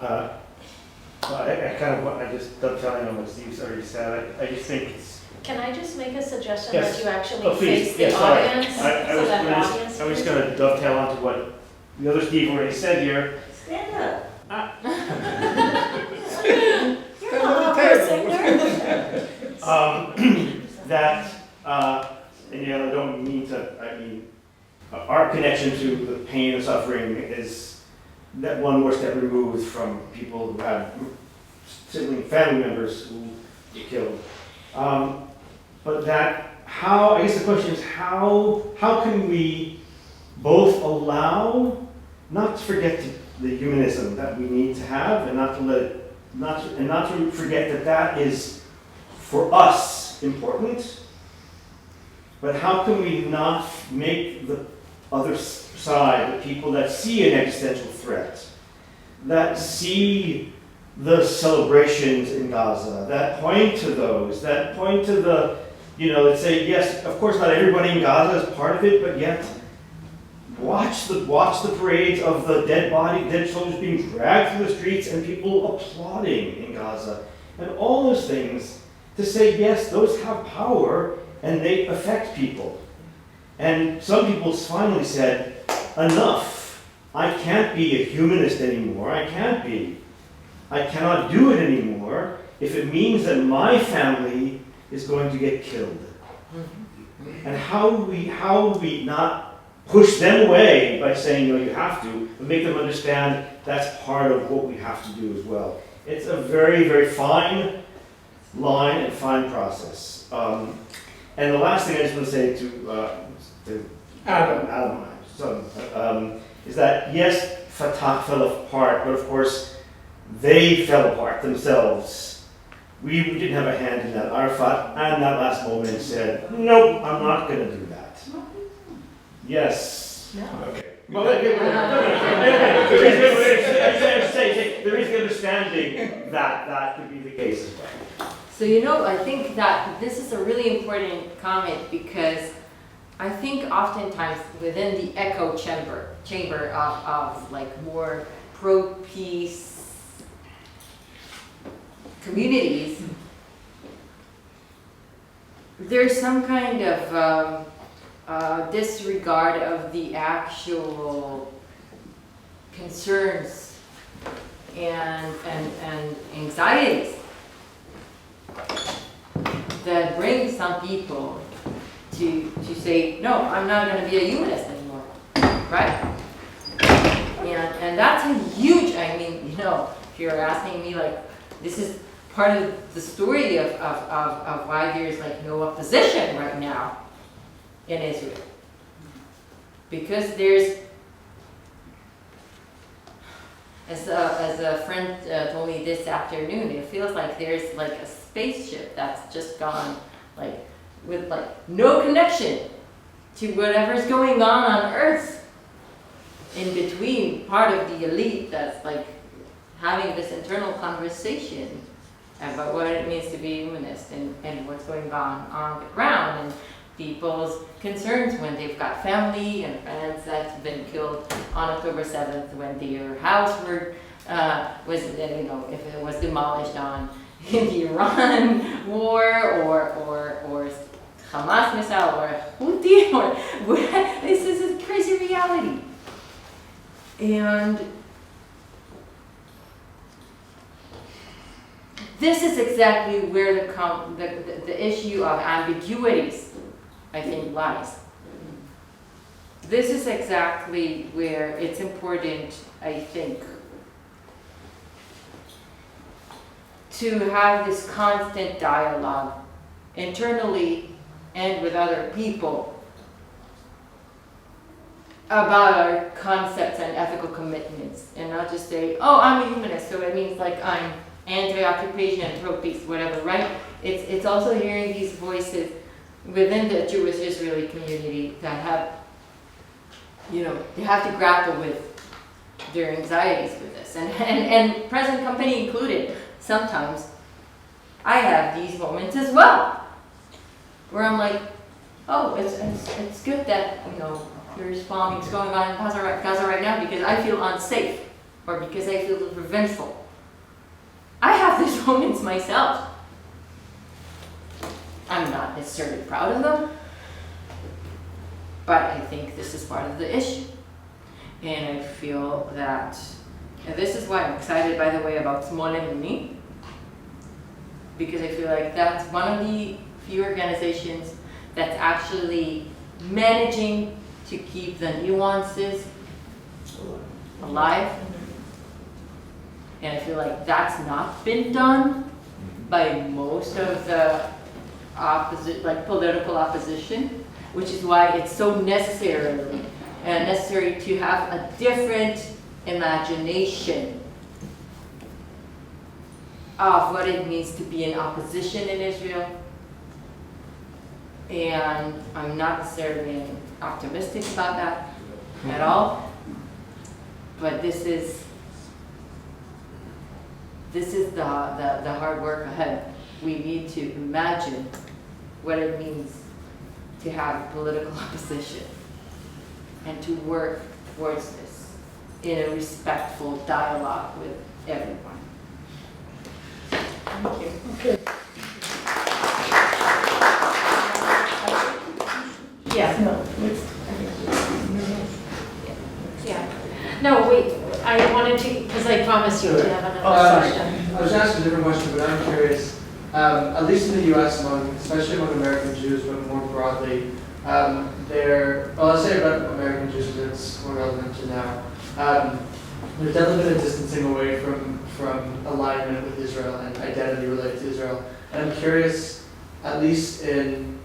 I kind of want, I just dovetailing on what Steve's already said, I just think it's. Can I just make a suggestion Yes. that you actually Oh, please. face the Yes, sorry. audience? I was just going to dovetail onto what the other Steve already said here. Stand up. You're not an opera singer. That, and I don't mean to, our connection to the pain and suffering is that one more step removed from people who have sibling family members who get killed. But that I guess the question is how can we both allow, not to forget the humanism that we need to have, and not to forget that is for us important, but how can we not make the other side, the people that see an existential threat, that see the celebrations in Gaza, that point to those, that point to the, that say, yes, of course not everybody in Gaza is part of it, but yet watch the parades of the dead soldiers being dragged through the streets and people applauding in Gaza. And all those things to say, yes, those have power and they affect people. And some people finally said, enough. I can't be a humanist anymore. I cannot do it anymore if it means that my family is going to get killed. And how do we not push them away by saying, no, you have to, but make them understand that's part of what we have to do as well. It's a very, very fine line and fine process. And the last thing I just want to say to Adam, is that yes, Fatah fell apart, but of course they fell apart themselves. We didn't have a hand in that. Arafat, in that last moment, said, nope, I'm not going to do that. Yes. No. Okay. Well, there is the understanding that could be the case as well. So I think that this is a really important comment, because I think oftentimes within the echo chamber of like more pro-peace communities, there's some kind of disregard of the actual concerns and anxieties that bring some people to say, no, I'm not going to be a humanist anymore, right? And that's a huge, if you're asking me, like, this is part of the story of why there's like no opposition right now in Israel. Because there's, as a friend told me this afternoon, it feels like there's like a spaceship that's just gone, like, with like no connection to whatever's going on Earth in between, part of the elite that's like having this internal conversation about what it means to be humanist and what's going on the ground, and people's concerns when they've got family and friends that's been killed on October 7th, when their house was, if it was demolished in the Iran war or Hamas missile or Houthi, or this is a crazy reality. And this is exactly where the issue of ambiguities, I think, lies. This is exactly where it's important, I think, to have this constant dialogue internally and with other people about our concepts and ethical commitments, and not just say, oh, I'm a humanist, so it means like I'm anti-occupation, pro-peace, whatever, right? It's also hearing these voices within the Jewish Israeli community that have, they have to grapple with their anxieties with this, and present company included. Sometimes I have these moments as well, where I'm like, oh, it's good that there's bombings going on in Gaza right now because I feel unsafe, or because I feel revengeful. I have these moments myself. I'm not necessarily proud of them, but I think this is part of the issue. And I feel that, and this is why I'm excited, by the way, about Small and Me, because I feel like that's one of the few organizations that's actually managing to keep the nuances alive. And I feel like that's not been done by most of the political opposition, which is why it's so necessary to have a different imagination of what it means to be in opposition in Israel. And I'm not necessarily optimistic about that at all, but this is the hard work ahead. We need to imagine what it means to have political opposition and to work towards this in a respectful dialogue with everyone. Thank you. Okay. Yeah. No, Yeah. No, wait, I wanted to, because I promised you to have another question. I was asking a different question, but I'm curious. At least in the U.S., especially among American Jews, but more broadly, let's say about American Jews because it's more relevant to now. There's definitely been a distancing away from alignment with Israel and identity related to Israel. And I'm curious, at least in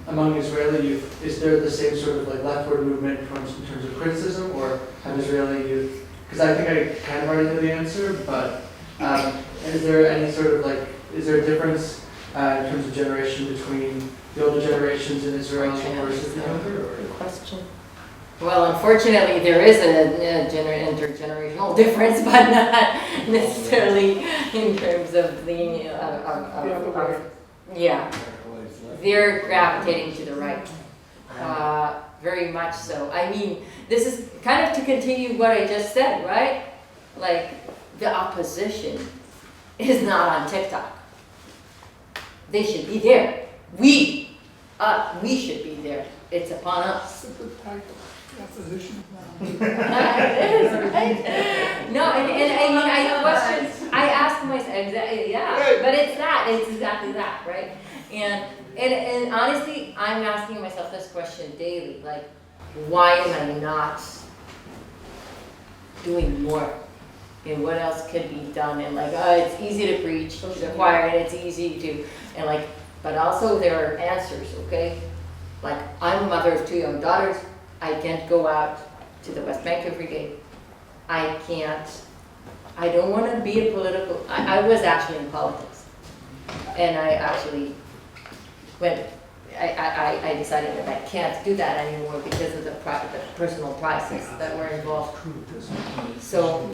among Israeli youth, is there the same sort of like leftward movement in terms of criticism, or have Israeli youth? Because I think I kind of already know the answer, but is there any sort of is there a difference in terms of generation between the older generations in Israel versus the younger? good question. Well, unfortunately, there is an intergenerational difference, but not necessarily in terms of the yeah. They're gravitating to the right, very much so. I mean, this is kind of to continue what I just said, right? Like, the opposition is not on TikTok. They should be there. We should be there. It's upon us. It's a good title. Opposition. It is, right? No, and I mean, I ask myself, yeah, but it's exactly that, right? And honestly, I'm asking myself this question daily, like, why am I not doing more? And what else could be done? And it's easy to preach to the choir, and it's easy to, but also there are answers, okay? Like, I'm a mother of 2 young daughters. I can't go out to the West Bank every day. I don't want to be a political, I was actually in politics. And I actually I decided that I can't do that anymore because of the personal prices that were involved. So,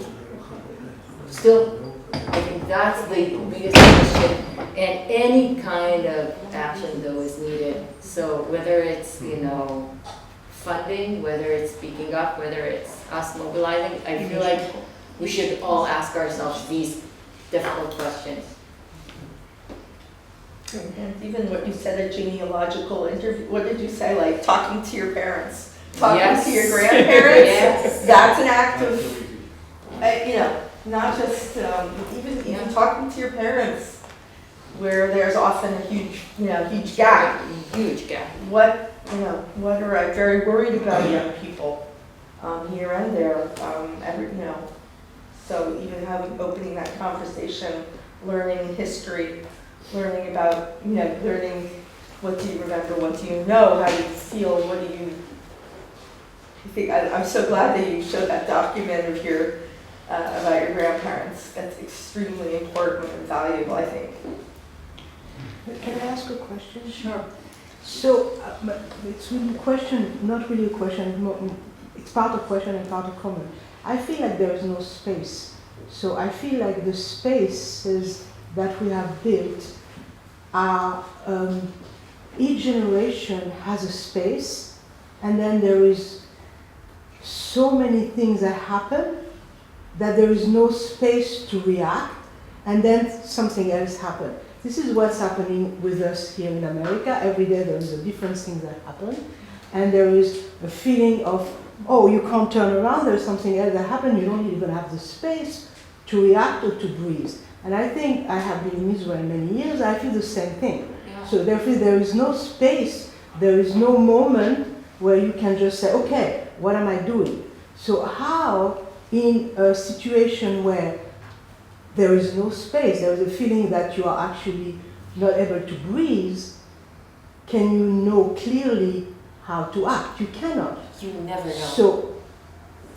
still, I think that's the biggest question, and any kind of action though is needed. So whether it's, funding, whether it's speaking up, whether it's us mobilizing, I feel like we should all ask ourselves these difficult questions. And even what you said, a genealogical interview, what did you say, like talking to your parents, talking to your grandparents? Yes. That's an act of, not just, even talking to your parents, where there's often a huge gap. Huge gap. What are I very worried about young people here and there, so even opening that conversation, learning history, learning about, learning what do you remember, what do you know, how do you feel, what do you think. I'm so glad that you showed that document of about your grandparents. That's extremely important and valuable, I think. Can I ask a question? Sure. So, it's really a question, not really a question, it's part of question and part of comment. I feel like there is no space. So I feel like the spaces that we have built are, each generation has a space, and then there is so many things that happen that there is no space to react, and then something else happens. This is what's happening with us here in America. Every day there is a different thing that happens, and there is a feeling of, oh, you can't turn around, there's something else that happened, you don't even have the space to react or to breathe. And I think I have been in Israel many years, I feel the same thing. Yeah. So therefore there is no space, there is no moment where you can just say, okay, what am I doing? So how, in a situation where there is no space, there is a feeling that you are actually not able to breathe, can you know clearly how to act? You cannot. You never know.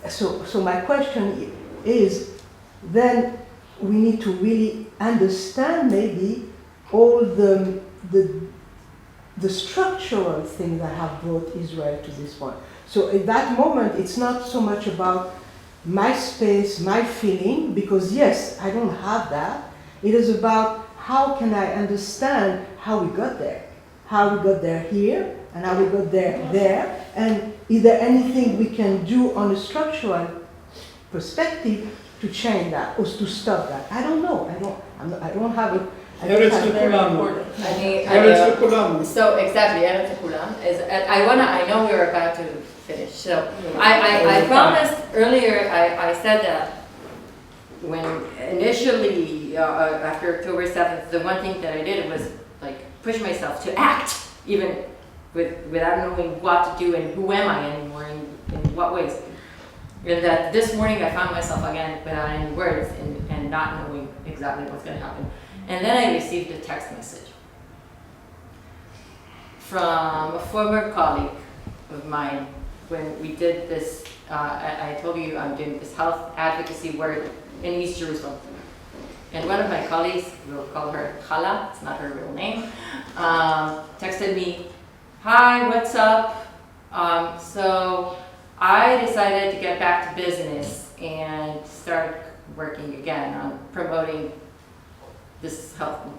So my question is, then we need to really understand maybe all the structural things that have brought Israel to this point. So at that moment, it's not so much about my space, my feeling, because yes, I don't have that. It is about how can I understand how we got there, how we got there here, and how we got there, and is there anything we can do on a structural perspective to change that or to stop that? I don't know. I don't have it. So exactly, Eretz Kulam is. I know we're about to finish. So I promised earlier. I said that when initially after October 7th, the one thing that I did was like push myself to act, even without knowing what to do and who am I anymore in what ways. And that this morning I found myself again without any words and not knowing exactly what's going to happen. And then I received a text message from a former colleague of mine when we did this, I told you I'm doing this health advocacy work in East Jerusalem. And one of my colleagues, we'll call her Chala, it's not her real name, texted me, "Hi, what's up? So I decided to get back to business and start working again on promoting this topic.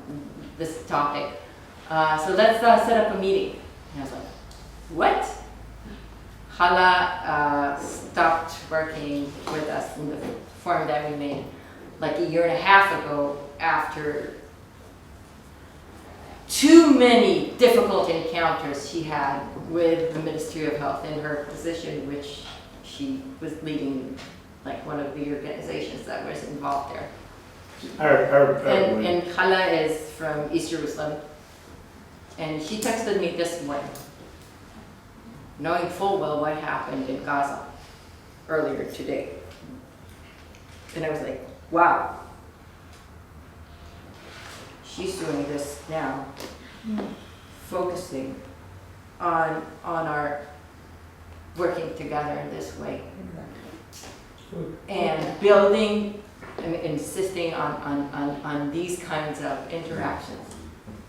So let's set up a meeting." And I was like, "What?" Chala stopped working with us in the form that we made like a year and a half ago after too many difficult encounters she had with the Ministry of Health in her position, which she was leading like one of the organizations that was involved there. And Chala is from East Jerusalem, and she texted me this morning, knowing full well what happened in Gaza earlier today. And I was like, wow. She's doing this now, focusing on our working together in this way. And building and insisting on these kinds of interactions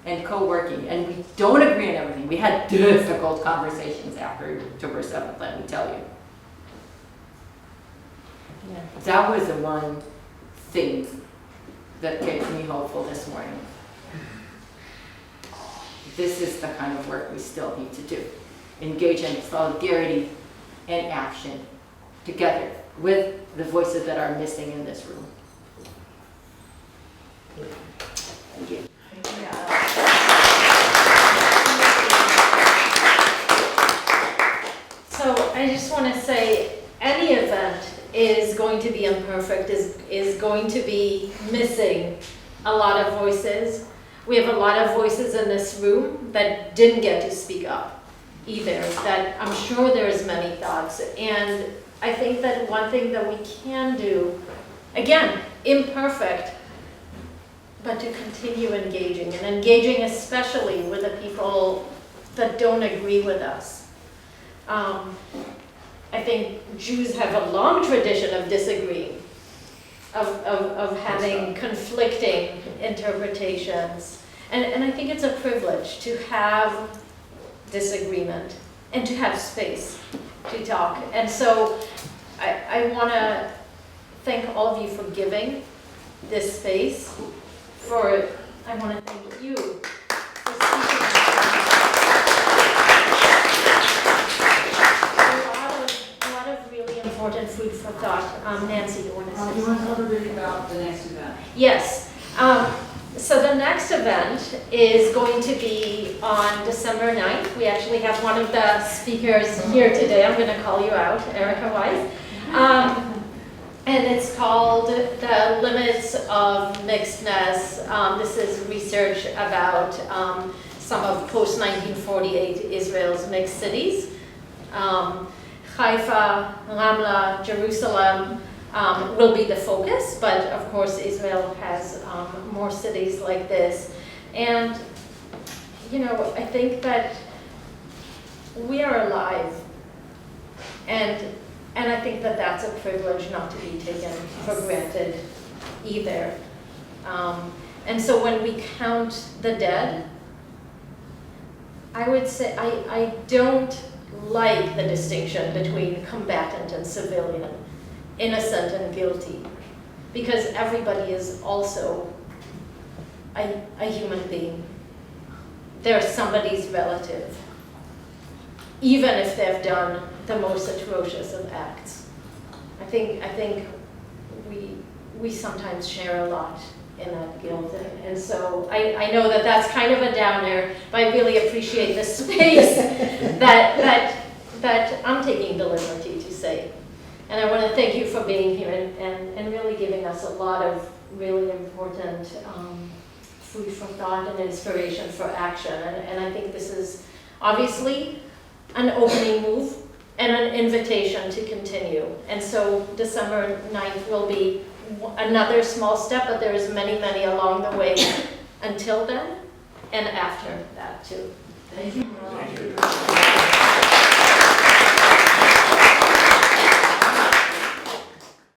and co-working. And we don't agree on everything. We had difficult conversations after October 7th, let me tell you. Yeah. That was the one thing that kept me hopeful this morning. This is the kind of work we still need to do. Engage in solidarity and action together with the voices that are missing in this room. Thank you. So I just want to say any event is going to be imperfect, is going to be missing a lot of voices. We have a lot of voices in this room that didn't get to speak up either, that I'm sure there's many thoughts. And I think that one thing that we can do, again, imperfect, but to continue engaging, and engaging especially with the people that don't agree with us. I think Jews have a long tradition of disagreeing, of having conflicting interpretations. And I think it's a privilege to have disagreement and to have space to talk. And so I want to thank all of you for giving this space. I want to thank you for speaking. A lot of really important food for thought. Nancy, you want to say Do you want to talk a bit about the next event? Yes. So the next event is going to be on December 9th. We actually have one of the speakers here today. I'm going to call you out, Erica Weiss. And it's called The Limits of Mixedness. This is research about some of post-1948 Israel's mixed cities. Haifa, Ramla, Jerusalem will be the focus, but of course Israel has more cities like this. And, you know, I think that we are alive, and I think that that's a privilege not to be taken for granted either. And so when we count the dead, I would say I don't like the distinction between combatant and civilian, innocent and guilty, because everybody is also a human being. They're somebody's relative, even if they've done the most atrocious of acts. I think we sometimes share a lot in that guilt, and so I know that that's kind of a downer, but I really appreciate the space that I'm taking the liberty to say. And I want to thank you for being here and really giving us a lot of really important food for thought and inspiration for action. And I think this is obviously an opening move and an invitation to continue. And so December 9th will be another small step, but there's many, many along the way until then and after that too. Thank you. Thank you.